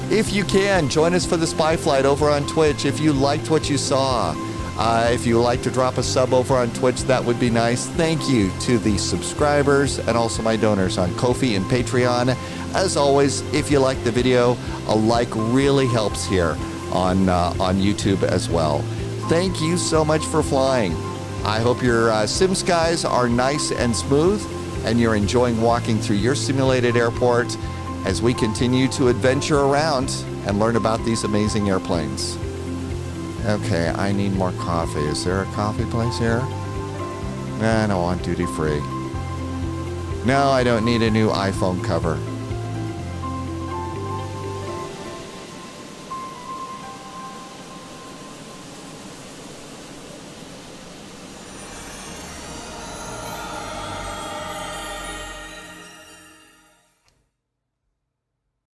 If you can, join us for the Spy Flight over on Twitch. If you liked what you saw, if you would like to drop a sub over on Twitch, that would be nice. Thank you to the subscribers and also my donors on Ko-fi and Patreon. As always, if you like the video, a like really helps here on YouTube as well. Thank you so much for flying. I hope your sim skies are nice and smooth and you're enjoying walking through your simulated airport as we continue to adventure around and learn about these amazing airplanes. Okay, I need more coffee. Is there a coffee place here? Nah, I don't want duty free. No, I don't need a new iPhone cover.